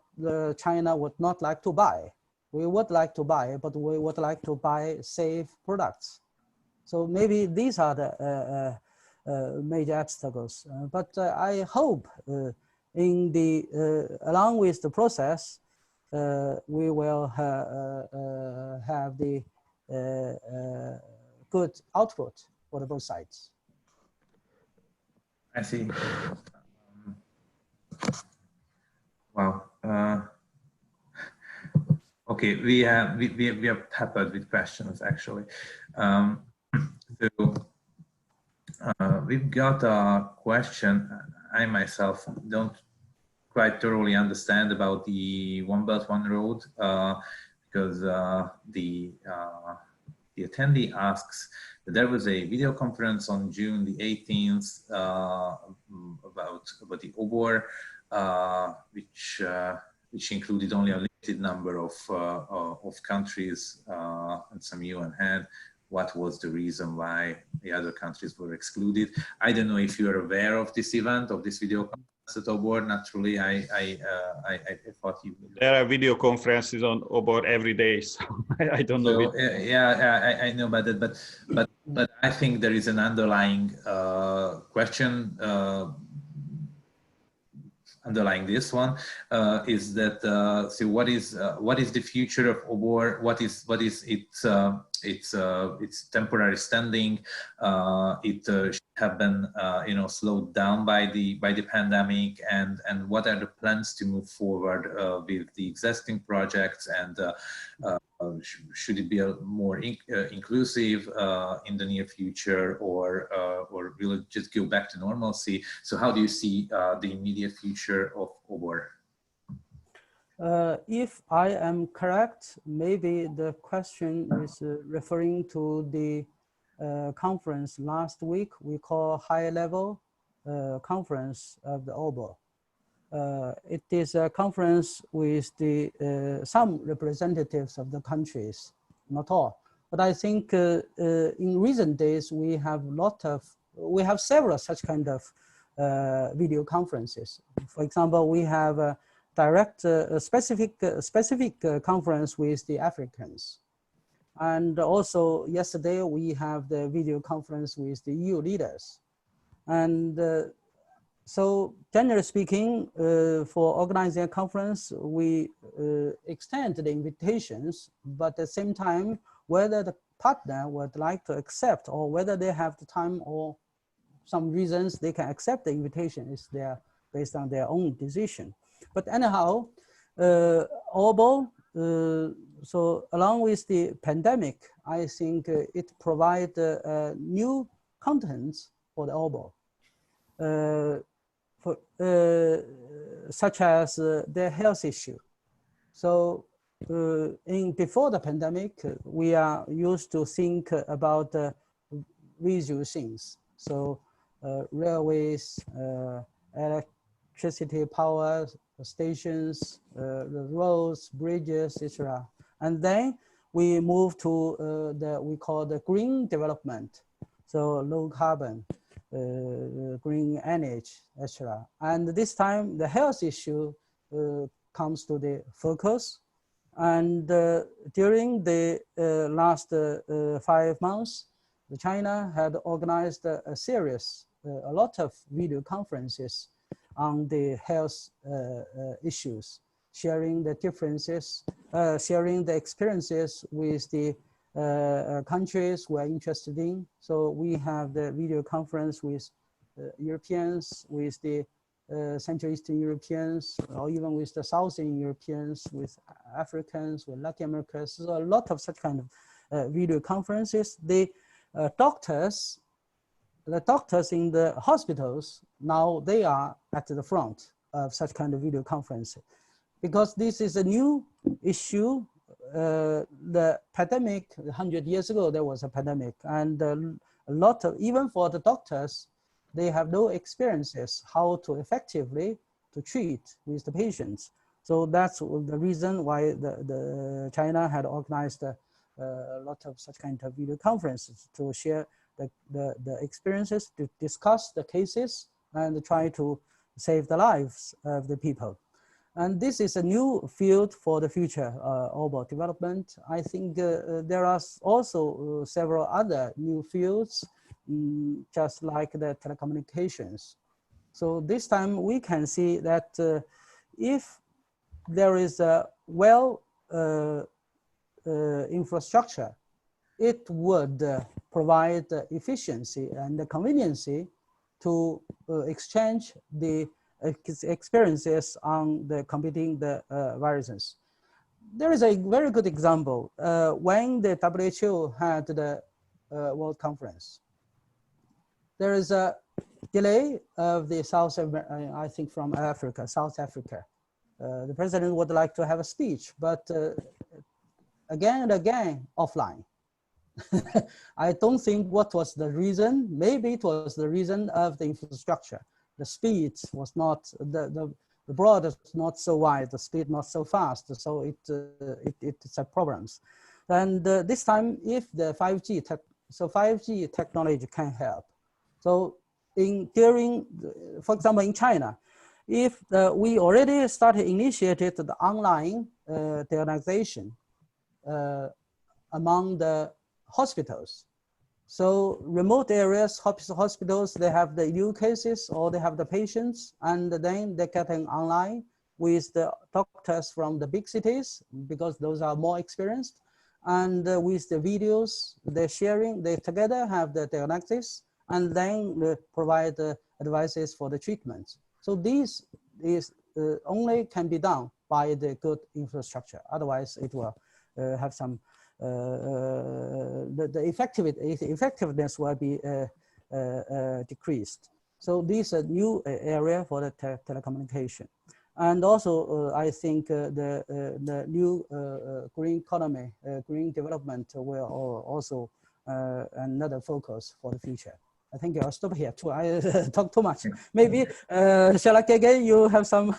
China would not like to buy. We would like to buy, but we would like to buy safe products. So maybe these are the major obstacles. But I hope along with the process, we will have the good output for the both sides. I see. Wow. Okay, we are peppered with questions actually. So we've got a question. I myself don't quite thoroughly understand about the One Belt One Road because the attendee asks that there was a video conference on June the 18th about the OBOR, which included only a limited number of countries and some UN had. What was the reason why the other countries were excluded? I don't know if you are aware of this event, of this video conference at OBOR. Naturally, I thought you would. There are video conferences on OBOR every day, so I don't know. So, I know about that, but I think there is an underlying question underlying this one is that so what is the future of OBOR? What is its temporary standing? It should have been slowed down by the pandemic, and what are the plans to move forward with the existing projects, and should it be more inclusive in the near future, or will it just go back to normalcy? So how do you see the immediate future of OBOR? If I am correct, maybe the question is referring to the conference last week we call high-level conference of the OBOR. It is a conference with the some representatives of the countries, not all. But I think in recent days we have several such kind of video conferences. For example, we have a direct specific conference with the Africans, and also yesterday we have the video conference with the EU leaders, and. So generally speaking, for organizing a conference, we extend the invitations, but at the same time, whether the partner would like to accept or whether they have the time or some reasons they can accept the invitation is based on their own decision. But anyhow, OBOR, so along with the pandemic, I think it provides new contents for the OBOR. Such as the health issue. So before the pandemic, we are used to think about visual things. So railways, electricity power stations, the roads, bridges, etc. And then we move to we call the green development. So low carbon, green energy, etc. And this time the health issue comes to the focus. And during the last 5 months, China had organized a lot of video conferences on the health issues, sharing the differences, sharing the experiences with the countries we are interested in. So we have the video conference with Europeans, with the Central Eastern Europeans, or even with the Southern Europeans, with Africans, with Latin Americans. So a lot of such kind of video conferences. The doctors in the hospitals, now they are at the front of such kind of video conference, because this is a new issue. The pandemic, 100 years ago, there was a pandemic, and a lot of, even for the doctors, they have no experiences how to effectively to treat with the patients. So that's the reason why the China had organized a lot of such kind of video conferences to share the experiences, to discuss the cases, and try to save the lives of the people. And this is a new field for the future OBOR development. I think there are also several other new fields, just like the telecommunications. So this time we can see that if there is a infrastructure, it would provide efficiency and the conveniency to exchange the experiences on the competing viruses. There is a very good example when the WHO had the World Conference. There is a delay of the South, I think from Africa, South Africa. The president would like to have a speech, but again and again offline. I don't think what was the reason. Maybe it was the reason of the infrastructure. The speed was not, the broad is not so wide, the speed not so fast, so it's a problems. And this time, if the 5G technology can help. So for example, in China, if we already initiated the online diagnostic among the hospitals. So remote areas, hospitals, they have the new cases or they have the patients, and then they get an online with the doctors from the big cities because those are more experienced, and with the videos they're sharing, they together have the diagnosis and then provide the advices for the treatment. So this is only can be done by the good infrastructure. Otherwise, it will have some the effectiveness will be decreased. So this is a new area for the telecommunication. And also, I think the new green economy, green development will also another focus for the future. I think I'll stop here too. I talk too much. Maybe, Salát, you have some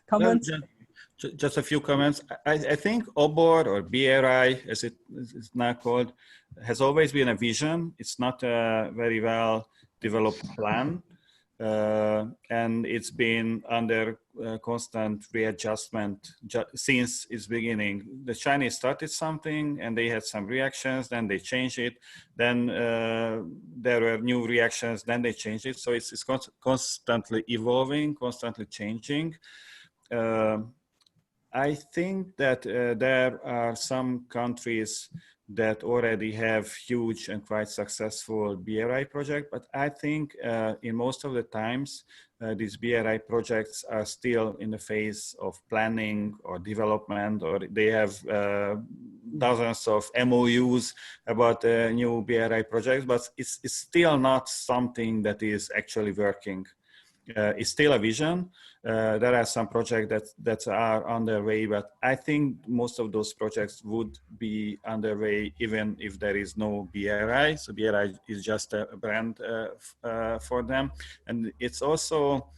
comments? Just a few comments. I think OBOR, or BRI as it is now called, has always been a vision. It's not a very well developed plan. And it's been under constant readjustment since its beginning. The Chinese started something and they had some reactions, then they changed it, then there were new reactions, then they changed it. So it's constantly evolving, constantly changing. I think that there are some countries that already have huge and quite successful BRI projects, but I think in most of the times these BRI projects are still in the phase of planning or development, or they have dozens of MOUs about new BRI projects, but it's still not something that is actually working. It's still a vision. There are some projects that are underway, but I think most of those projects would be underway even if there is no BRI. So BRI is just a brand for them. And it's also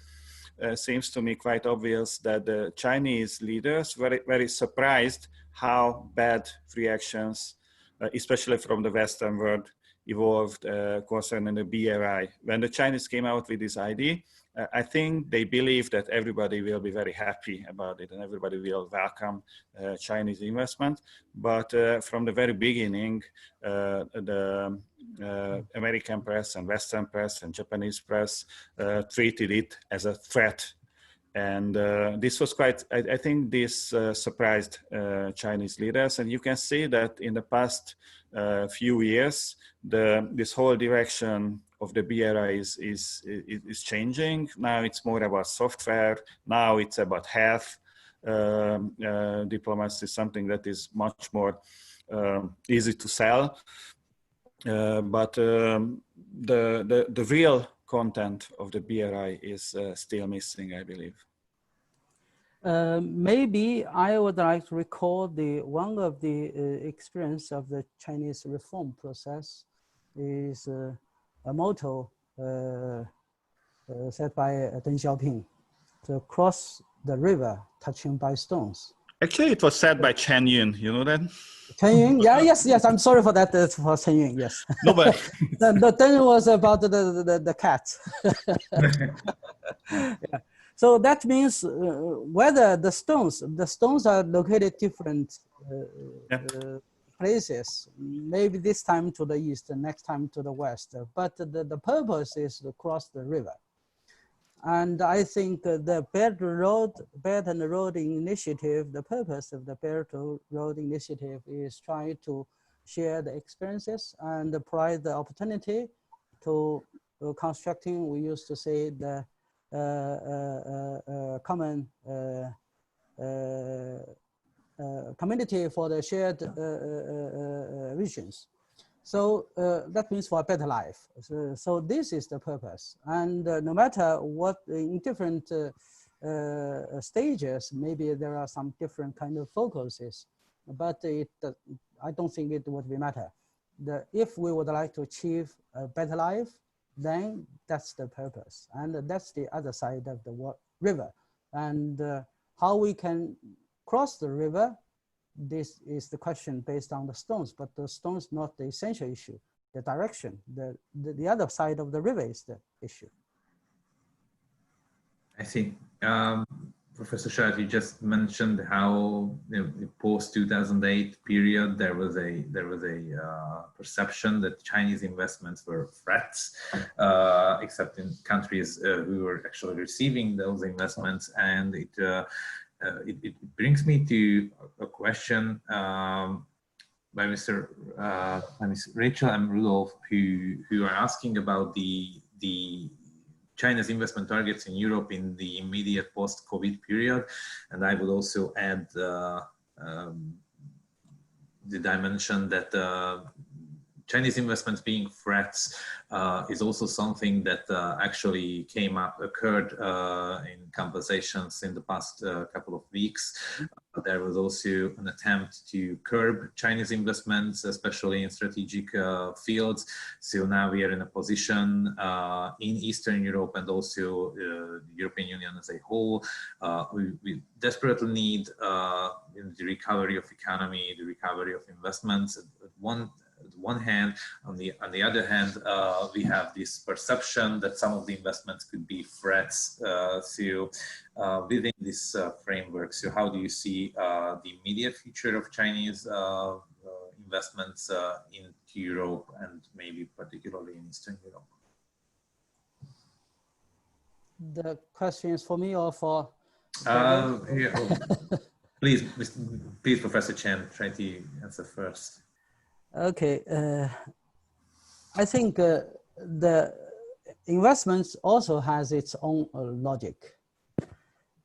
seems to me quite obvious that the Chinese leaders were very surprised how bad reactions, especially from the Western world, evolved concerning the BRI. When the Chinese came out with this idea, I think they believe that everybody will be very happy about it and everybody will welcome Chinese investment. But from the very beginning, the American press and Western press and Japanese press treated it as a threat. And this was quite, I think this surprised Chinese leaders. And you can see that in the past few years, this whole direction of the BRI is changing. Now it's more about software. Now it's about health. Diplomacy is something that is much more easy to sell. But the real content of the BRI is still missing, I believe. Maybe I would like to recall one of the experience of the Chinese reform process is a motto set by Deng Xiaoping, to cross the river touching by stones. Actually, it was said by Chen Yun, you know that? Chen Yun, yeah, yes, I'm sorry for that, for Chen Yun, yes. No, but then was about the cat. Yeah. So that means whether the stones are located different places, maybe this time to the east and next time to the west, but the purpose is to cross the river. And I think the Belt and Road Initiative, the purpose of the Belt and Road Initiative is trying to share the experiences and provide the opportunity to constructing, we used to say, the common community for the shared visions. So that means for a better life. So this is the purpose. And no matter what, in different stages, maybe there are some different kind of focuses, but I don't think it would be matter. If we would like to achieve a better life, then that's the purpose. And that's the other side of the river. And how we can cross the river, this is the question based on the stones, but the stones not the essential issue. The direction, the other side of the river is the issue. I think Professor Salát, you just mentioned how the post-2008 period there was a perception that Chinese investments were threats, except in countries who were actually receiving those investments, and it brings me to a question by Ms. Rachel M. Rudolph, who are asking about the China's investment targets in Europe in the immediate post-COVID period, and I would also add the dimension that Chinese investments being threats is also something that actually occurred in conversations in the past couple of weeks. There was also an attempt to curb Chinese investments, especially in strategic fields. So now we are in a position in Eastern Europe and also the European Union as a whole. We desperately need the recovery of economy, the recovery of investments. On one hand, on the other hand, we have this perception that some of the investments could be threats. Within this framework, so how do you see the immediate future of Chinese investments into Europe and maybe particularly in Eastern Europe? The question is for me or for? Yeah. Please, Professor Chen, try to answer first. Okay, I think the investments also has its own logic.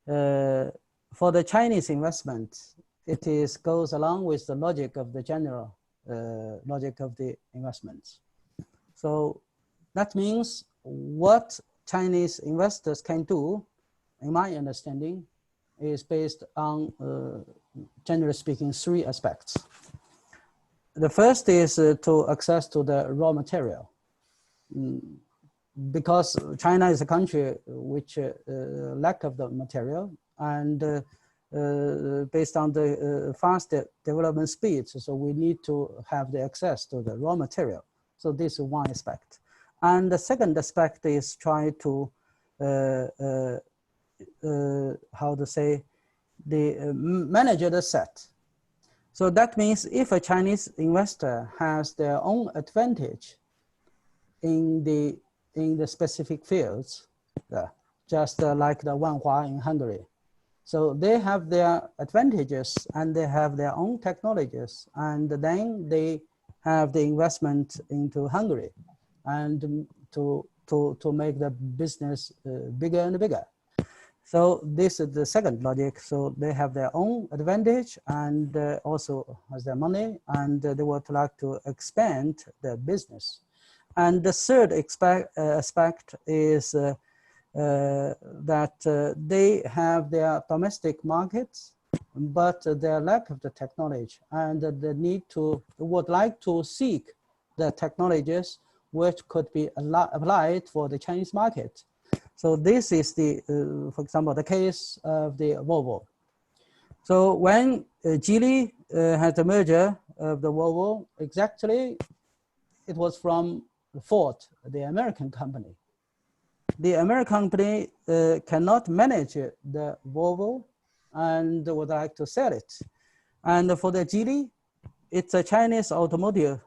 For the Chinese investment, it goes along with the logic of the general logic of the investments. So that means what Chinese investors can do, in my understanding, is based on, generally speaking, three aspects. The first is to access to the raw material, because China is a country which lack of the material, and based on the fast development speeds, so we need to have the access to the raw material. So this is one aspect. And the second aspect is try to, how to say, manage the asset. So that means if a Chinese investor has their own advantage in the specific fields, just like the Wanhua in Hungary. So they have their advantages and they have their own technologies, and then they have the investment into Hungary and to make the business bigger and bigger. So this is the second logic. So they have their own advantage and also has their money, and they would like to expand their business. And the third aspect is that they have their domestic markets, but their lack of the technology, and they would like to seek the technologies which could be applied for the Chinese market. So this is the, for example, the case of the Volvo. So when Geely had the merger of the Volvo, exactly it was from Ford, the American company. The American company cannot manage the Volvo and would like to sell it. And for the Geely, it's a Chinese automotive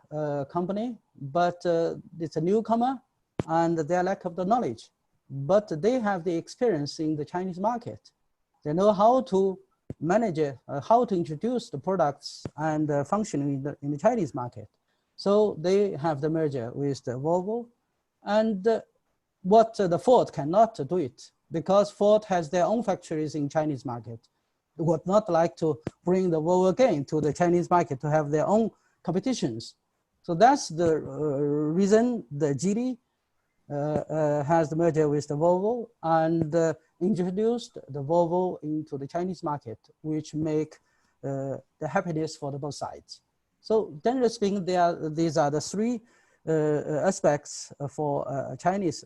company, but it's a newcomer and their lack of the knowledge. but they have the experience in the Chinese market. They know how to manage it, how to introduce the products and functioning in the Chinese market. So they have the merger with the Volvo, and what the Ford cannot do it because Ford has their own factories in Chinese market. They would not like to bring the Volvo again to the Chinese market to have their own competitions. So that's the reason the Geely has the merger with the Volvo and introduced the Volvo into the Chinese market, which make the happiness for the both sides. So generally speaking, these are the three aspects for Chinese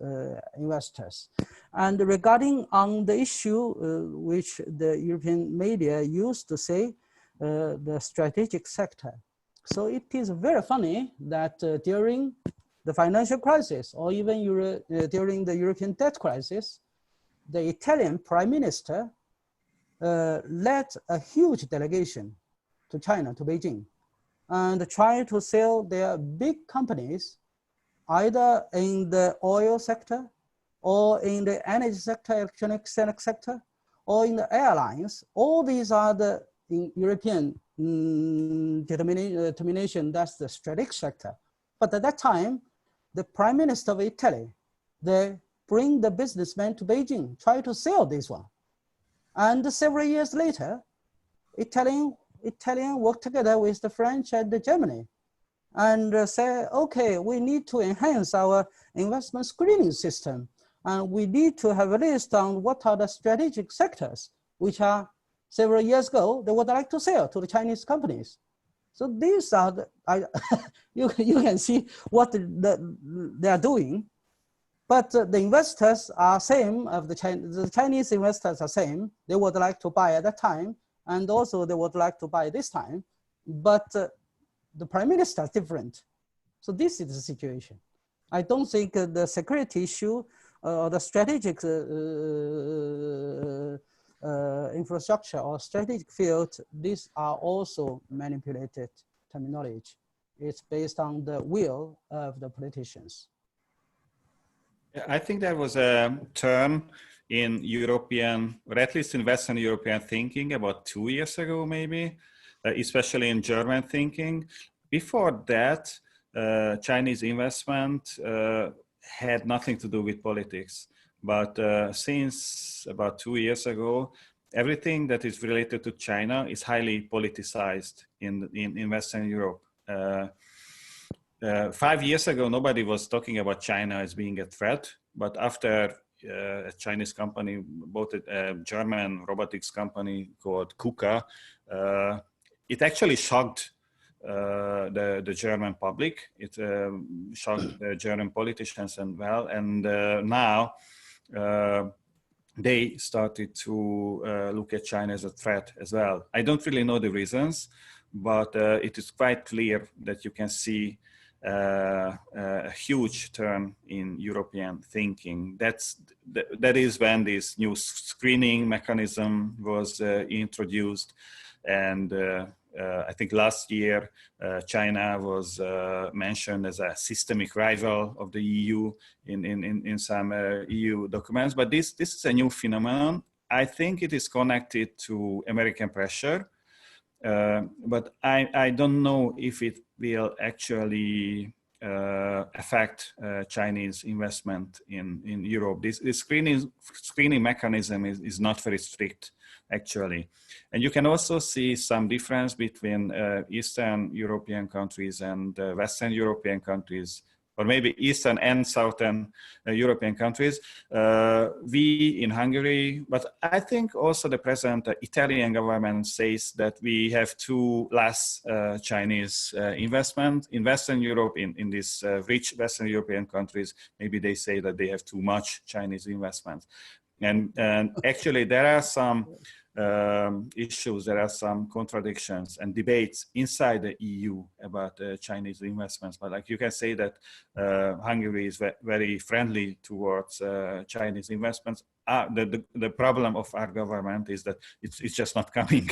investors. And regarding on the issue which the European media used to say, the strategic sector. So it is very funny that during the financial crisis or even during the European debt crisis, the Italian Prime Minister led a huge delegation to China, to Beijing, and try to sell their big companies either in the oil sector or in the energy sector, electronic sector, or in the airlines. All these are the European determination, that's the strategic sector. But at that time, the Prime Minister of Italy, they bring the businessmen to Beijing, try to sell this one. And several years later, Italian worked together with the French and the Germany and say, okay, we need to enhance our investment screening system. And we need to have a list on what are the strategic sectors, which are several years ago, they would like to sell to the Chinese companies. So these are the, you can see what they are doing, but the investors are same of the Chinese investors are same. They would like to buy at that time, and also they would like to buy this time, but the Prime Minister is different. So this is the situation. I don't think the security issue or the strategic infrastructure or strategic field, these are also manipulated terminology. It's based on the will of the politicians. I think there was a turn in European, or at least in Western European thinking about 2 years ago, maybe, especially in German thinking. Before that, Chinese investment had nothing to do with politics. But since about 2 years ago, everything that is related to China is highly politicized in Western Europe. 5 years ago, nobody was talking about China as being a threat, but after a Chinese company bought a German robotics company called KUKA, it actually shocked the German public. It shocked the German politicians and now they started to look at China as a threat as well. I don't really know the reasons, but it is quite clear that you can see a huge turn in European thinking. That is when this new screening mechanism was introduced, and I think last year China was mentioned as a systemic rival of the EU in some EU documents. But this is a new phenomenon. I think it is connected to American pressure, but I don't know if it will actually affect Chinese investment in Europe. This screening mechanism is not very strict, actually. And you can also see some difference between Eastern European countries and Western European countries, or maybe Eastern and Southern European countries. We in Hungary, but I think also the present Italian government says that we have too less Chinese investment in Western Europe, in these rich Western European countries. Maybe they say that they have too much Chinese investment. And actually there are some issues, there are some contradictions and debates inside the EU about Chinese investments. But like you can say that Hungary is very friendly towards Chinese investments. The problem of our government is that it's just not coming.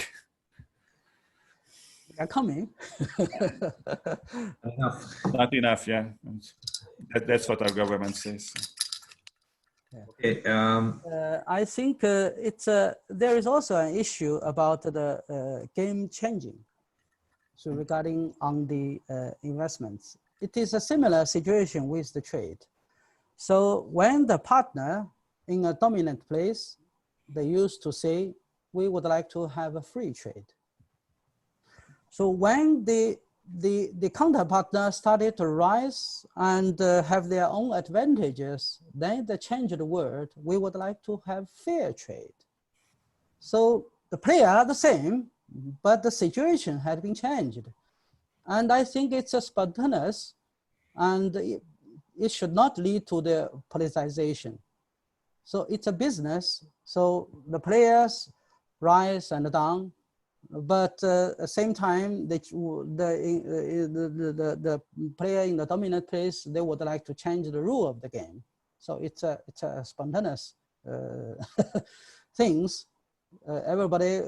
They are coming. Not enough, yeah. That's what our government says. Yeah. Okay. I think there is also an issue about the game changing. So regarding on the investments, it is a similar situation with the trade. So when the partner in a dominant place, they used to say, we would like to have a free trade. So when the counterpartner started to rise and have their own advantages, then they changed the word, we would like to have fair trade. So the players are the same, but the situation had been changed. And I think it's a spontaneous, and it should not lead to the politicization. So it's a business, so the players rise and down, but at the same time, the player in the dominant place, they would like to change the rule of the game. So it's a spontaneous things. Everybody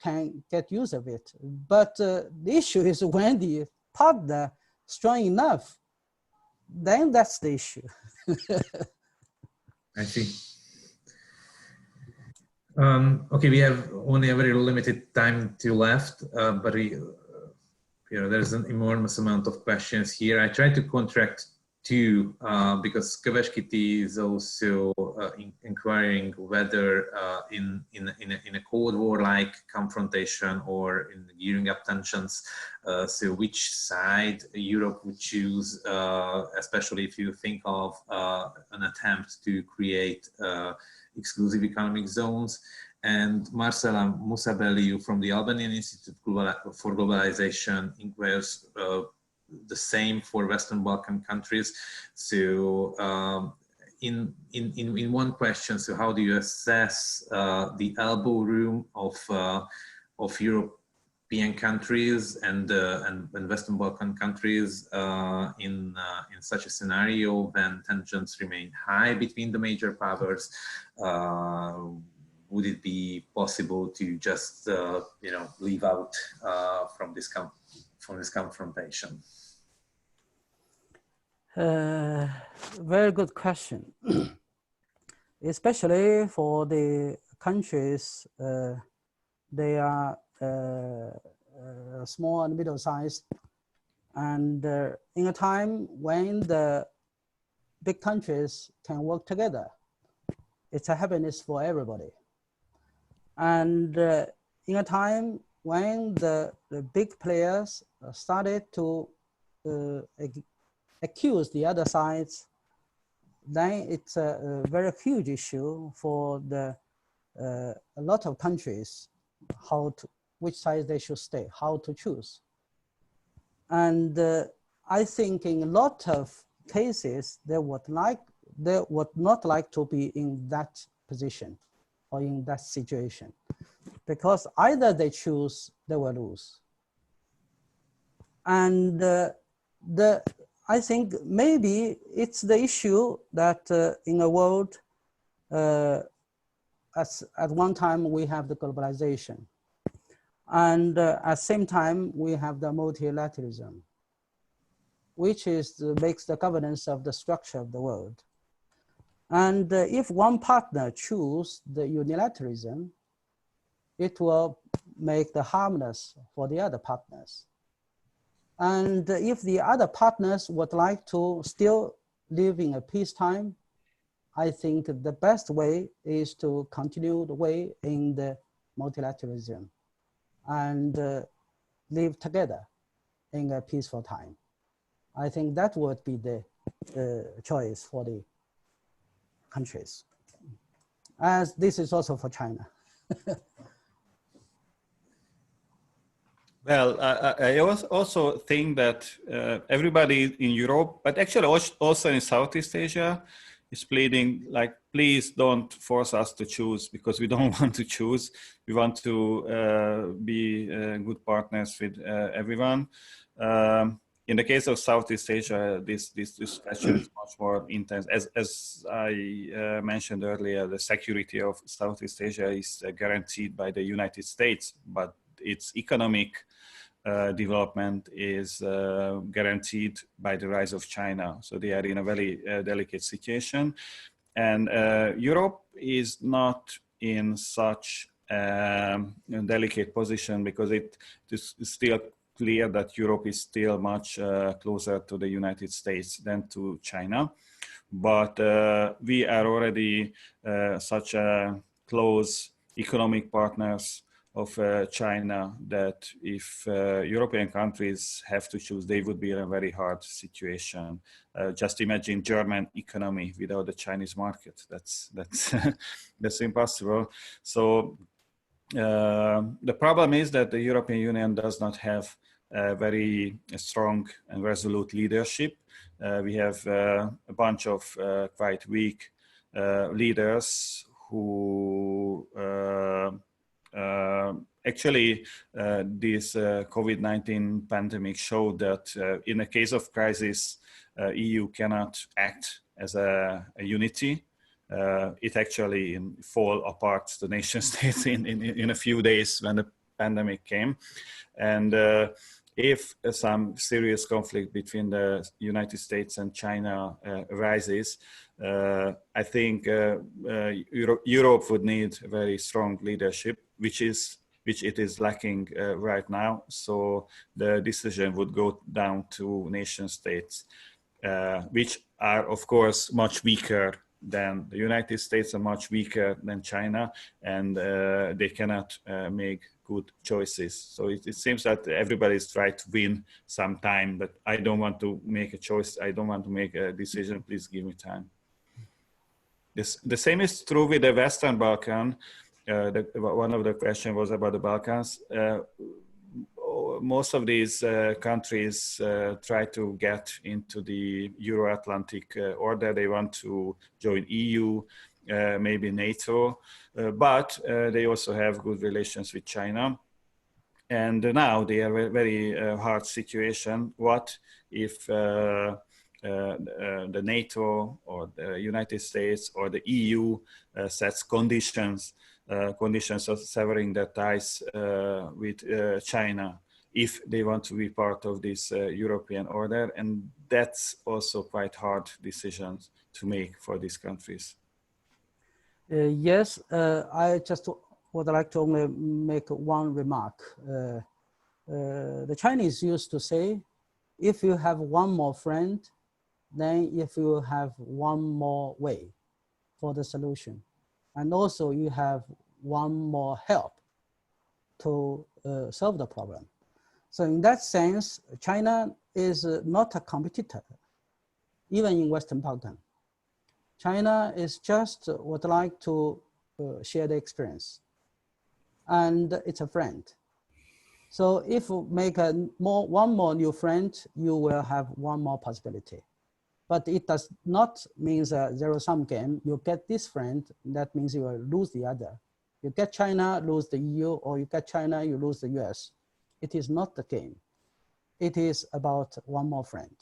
can get use of it. But the issue is when the partner strong enough, then that's the issue. I see. Okay, we have only a very limited time to left, but there's an enormous amount of questions here. I tried to contract two because Köveskytty is also inquiring whether in a Cold War-like confrontation or in gearing up tensions, so which side Europe would choose, especially if you think of an attempt to create exclusive economic zones. And Marcela Musabeliu from the Albanian Institute for Globalization inquires the same for Western Balkan countries. So in one question, so how do you assess the elbow room of European countries and Western Balkan countries in such a scenario when tensions remain high between the major powers? Would it be possible to just leave out from this confrontation? Very good question. Especially for the countries, they are small and middle-sized, and in a time when the big countries can work together, it's a happiness for everybody. And in a time when the big players started to accuse the other sides, then it's a very huge issue for a lot of countries, which side they should stay, how to choose. And I think in a lot of cases, they would not like to be in that position or in that situation, because either they choose, they will lose. And I think maybe it's the issue that in a world, at one time we have the globalization, and at the same time we have the multilateralism, which makes the governance of the structure of the world. And if one partner chooses the unilateralism, it will make the harmless for the other partners. And if the other partners would like to still live in a peacetime, I think the best way is to continue the way in the multilateralism and live together in a peaceful time. I think that would be the choice for the countries, as this is also for China. Well, I also think that everybody in Europe, but actually also in Southeast Asia, is pleading like, please don't force us to choose, because we don't want to choose. We want to be good partners with everyone. In the case of Southeast Asia, this discussion is much more intense. As I mentioned earlier, the security of Southeast Asia is guaranteed by the United States, but its economic development is guaranteed by the rise of China. So they are in a very delicate situation. And Europe is not in such a delicate position because it is still clear that Europe is still much closer to the United States than to China. But we are already such a close economic partners of China that if European countries have to choose, they would be in a very hard situation. Just imagine German economy without the Chinese market. That's that's impossible. So the problem is that the European Union does not have a very strong and resolute leadership. We have a bunch of quite weak leaders who actually this COVID-19 pandemic showed that in a case of crisis, EU cannot act as a unity. It actually fall apart, the nation states, in a few days when the pandemic came. And if some serious conflict between the United States and China arises, I think Europe would need very strong leadership, which it is lacking right now. So the decision would go down to nation states, which are of course much weaker than the United States, are much weaker than China, and they cannot make good choices. So it seems that everybody is trying to win some time, but I don't want to make a choice. I don't want to make a decision. Please give me time. The same is true with the Western Balkan. One of the questions was about the Balkans. Most of these countries try to get into the Euro-Atlantic order. They want to join EU, maybe NATO, but they also have good relations with China. And now they are a very hard situation. What if the NATO or the United States or the EU sets conditions of severing their ties with China if they want to be part of this European order? And that's also quite hard decisions to make for these countries. Yes, I just would like to only make one remark. The Chinese used to say, if you have one more friend, then if you have one more way for the solution. And also you have one more help to solve the problem. So in that sense, China is not a competitor, even in Western Balkan. China is just would like to share the experience, and it's a friend. So if you make one more new friend, you will have one more possibility. But it does not mean a zero-sum game. You get this friend, that means you will lose the other. You get China, lose the EU, or you get China, you lose the US. It is not the game. It is about one more friend.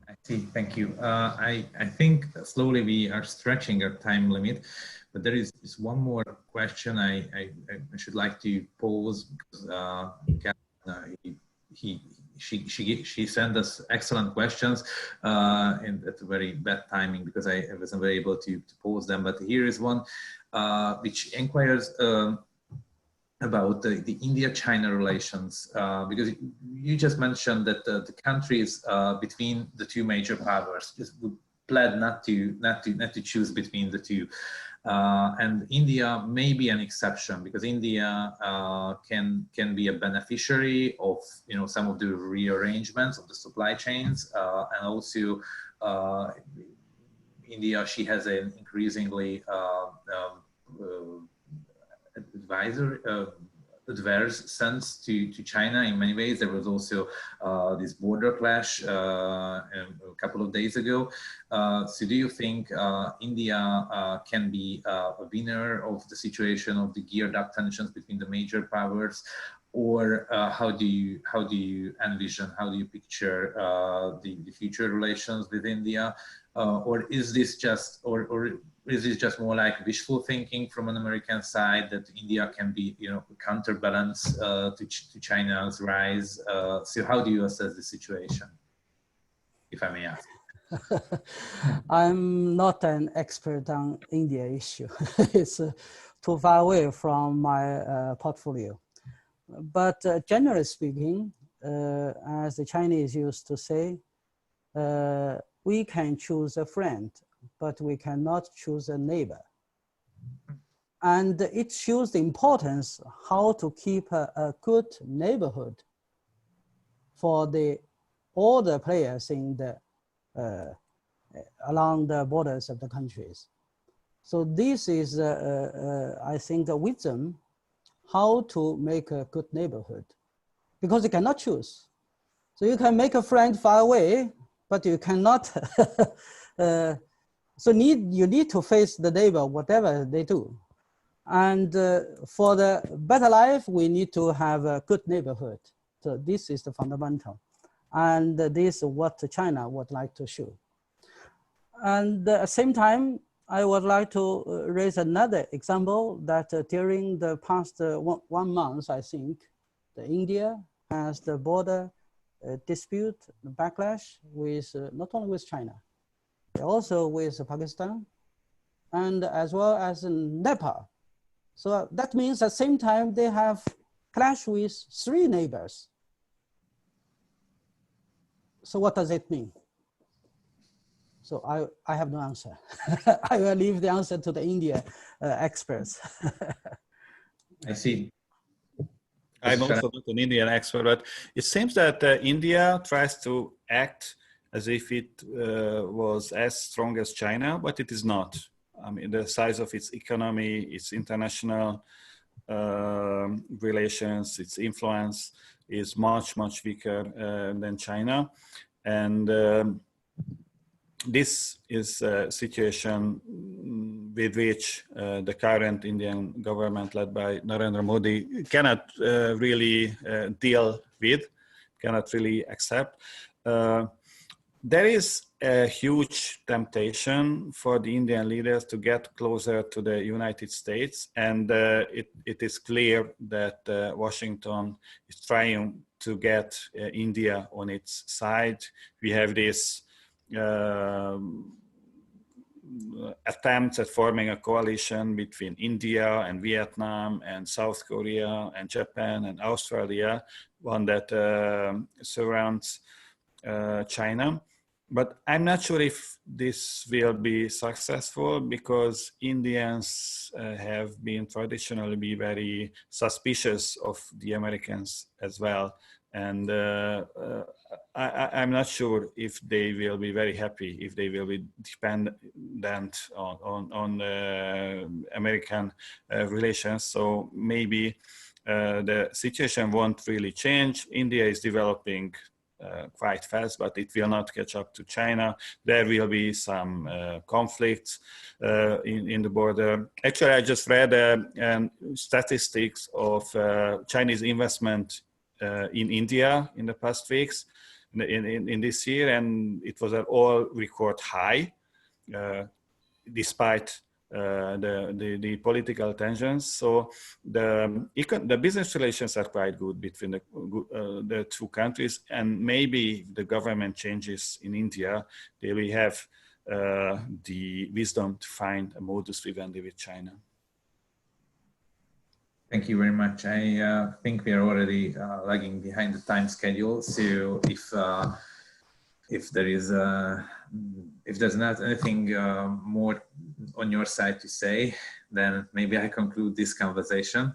I see, thank you. I think slowly we are stretching our time limit, but there is one more question I should like to pose, because she sent us excellent questions and at a very bad timing because I wasn't very able to pose them. But here is one which inquires about the India-China relations, because you just mentioned that the countries between the two major powers just would pled not to choose between the two, and India may be an exception because India can be a beneficiary of some of the rearrangements of the supply chains, and also India, she has an increasingly adverse sense to China in many ways. There was also this border clash a couple of days ago. So do you think India can be a winner of the situation of the geared up tensions between the major powers, or how do you envision, how do you picture the future relations with India, or is this just is this just more like wishful thinking from an American side that India can be, counterbalance to China's rise? So how do you assess the situation, if I may ask? I'm not an expert on India issue. It's too far away from my portfolio. But generally speaking, as the Chinese used to say, we can choose a friend, but we cannot choose a neighbor. And it shows the importance how to keep a good neighborhood for all the players in the along the borders of the countries. So this is, I think, a wisdom how to make a good neighborhood, because you cannot choose. So you can make a friend far away, but you cannot. So you need to face the neighbor, whatever they do. And for the better life, we need to have a good neighborhood. So this is the fundamental. And this is what China would like to show. And at the same time, I would like to raise another example that during the past 1 month, I think, India has the border dispute, backlash with not only with China, but also with Pakistan, and as well as Nepal. So that means at the same time they have clashed with 3 neighbors. So what does it mean? So I have no answer. I will leave the answer to the India experts. I see. I'm also not an Indian expert, but it seems that India tries to act as if it was as strong as China, but it is not. I mean, the size of its economy, its international relations, its influence is much, much weaker than China. And this is a situation with which the current Indian government led by Narendra Modi cannot really deal with, cannot really accept. There is a huge temptation for the Indian leaders to get closer to the United States, and it is clear that Washington is trying to get India on its side. We have this attempts at forming a coalition between India and Vietnam and South Korea and Japan and Australia, one that surrounds China. But I'm not sure if this will be successful, because Indians have been traditionally very suspicious of the Americans as well. And I'm not sure if they will be very happy, if they will be dependent on American relations. So maybe the situation won't really change. India is developing quite fast, but it will not catch up to China. There will be some conflicts in the border. Actually, I just read statistics of Chinese investment in India in the past weeks, in this year, and it was at all record high, despite the political tensions. So the business relations are quite good between the two countries, and maybe the government changes in India, they will have the wisdom to find a modus vivendi with China. Thank you very much. I think we are already lagging behind the time schedule. So if there's not anything more on your side to say, then maybe I conclude this conversation.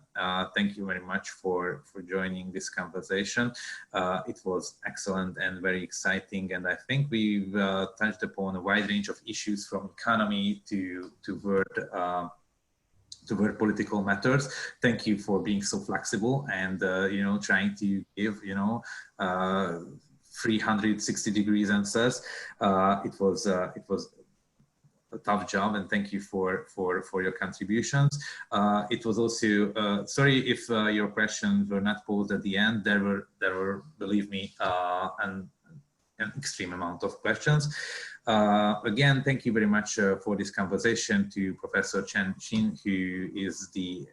Thank you very much for joining this conversation. It was excellent and very exciting, and I think we've touched upon a wide range of issues, from economy to world political matters. Thank you for being so flexible and trying to give 360 degrees answers. It was a tough job, and thank you for your contributions. It was also sorry if your questions were not posed at the end. There were, believe me, an extreme amount of questions. Again, thank you very much for this conversation to Professor Chen, who is the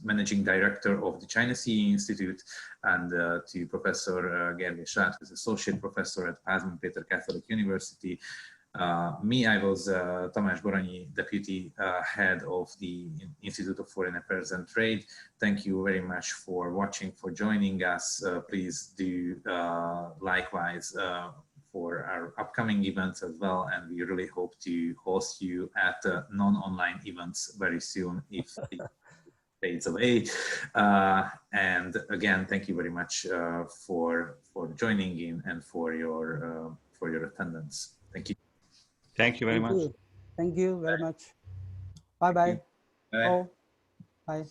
Managing Director of the China-CEE Institute, and to Professor Gergely Salát, who's Associate Professor at Pázmány Péter Catholic University. I was Tamás Baranyi, Deputy Head of the Institute of Foreign Affairs and Trade. Thank you very much for watching, for joining us. Please do likewise for our upcoming events as well, and we really hope to host you at non-online events very soon if it fades away. And again, thank you very much for joining in and for your attendance. Thank you. Thank you very much. Thank you very much. Bye-bye. Bye. Oh, bye.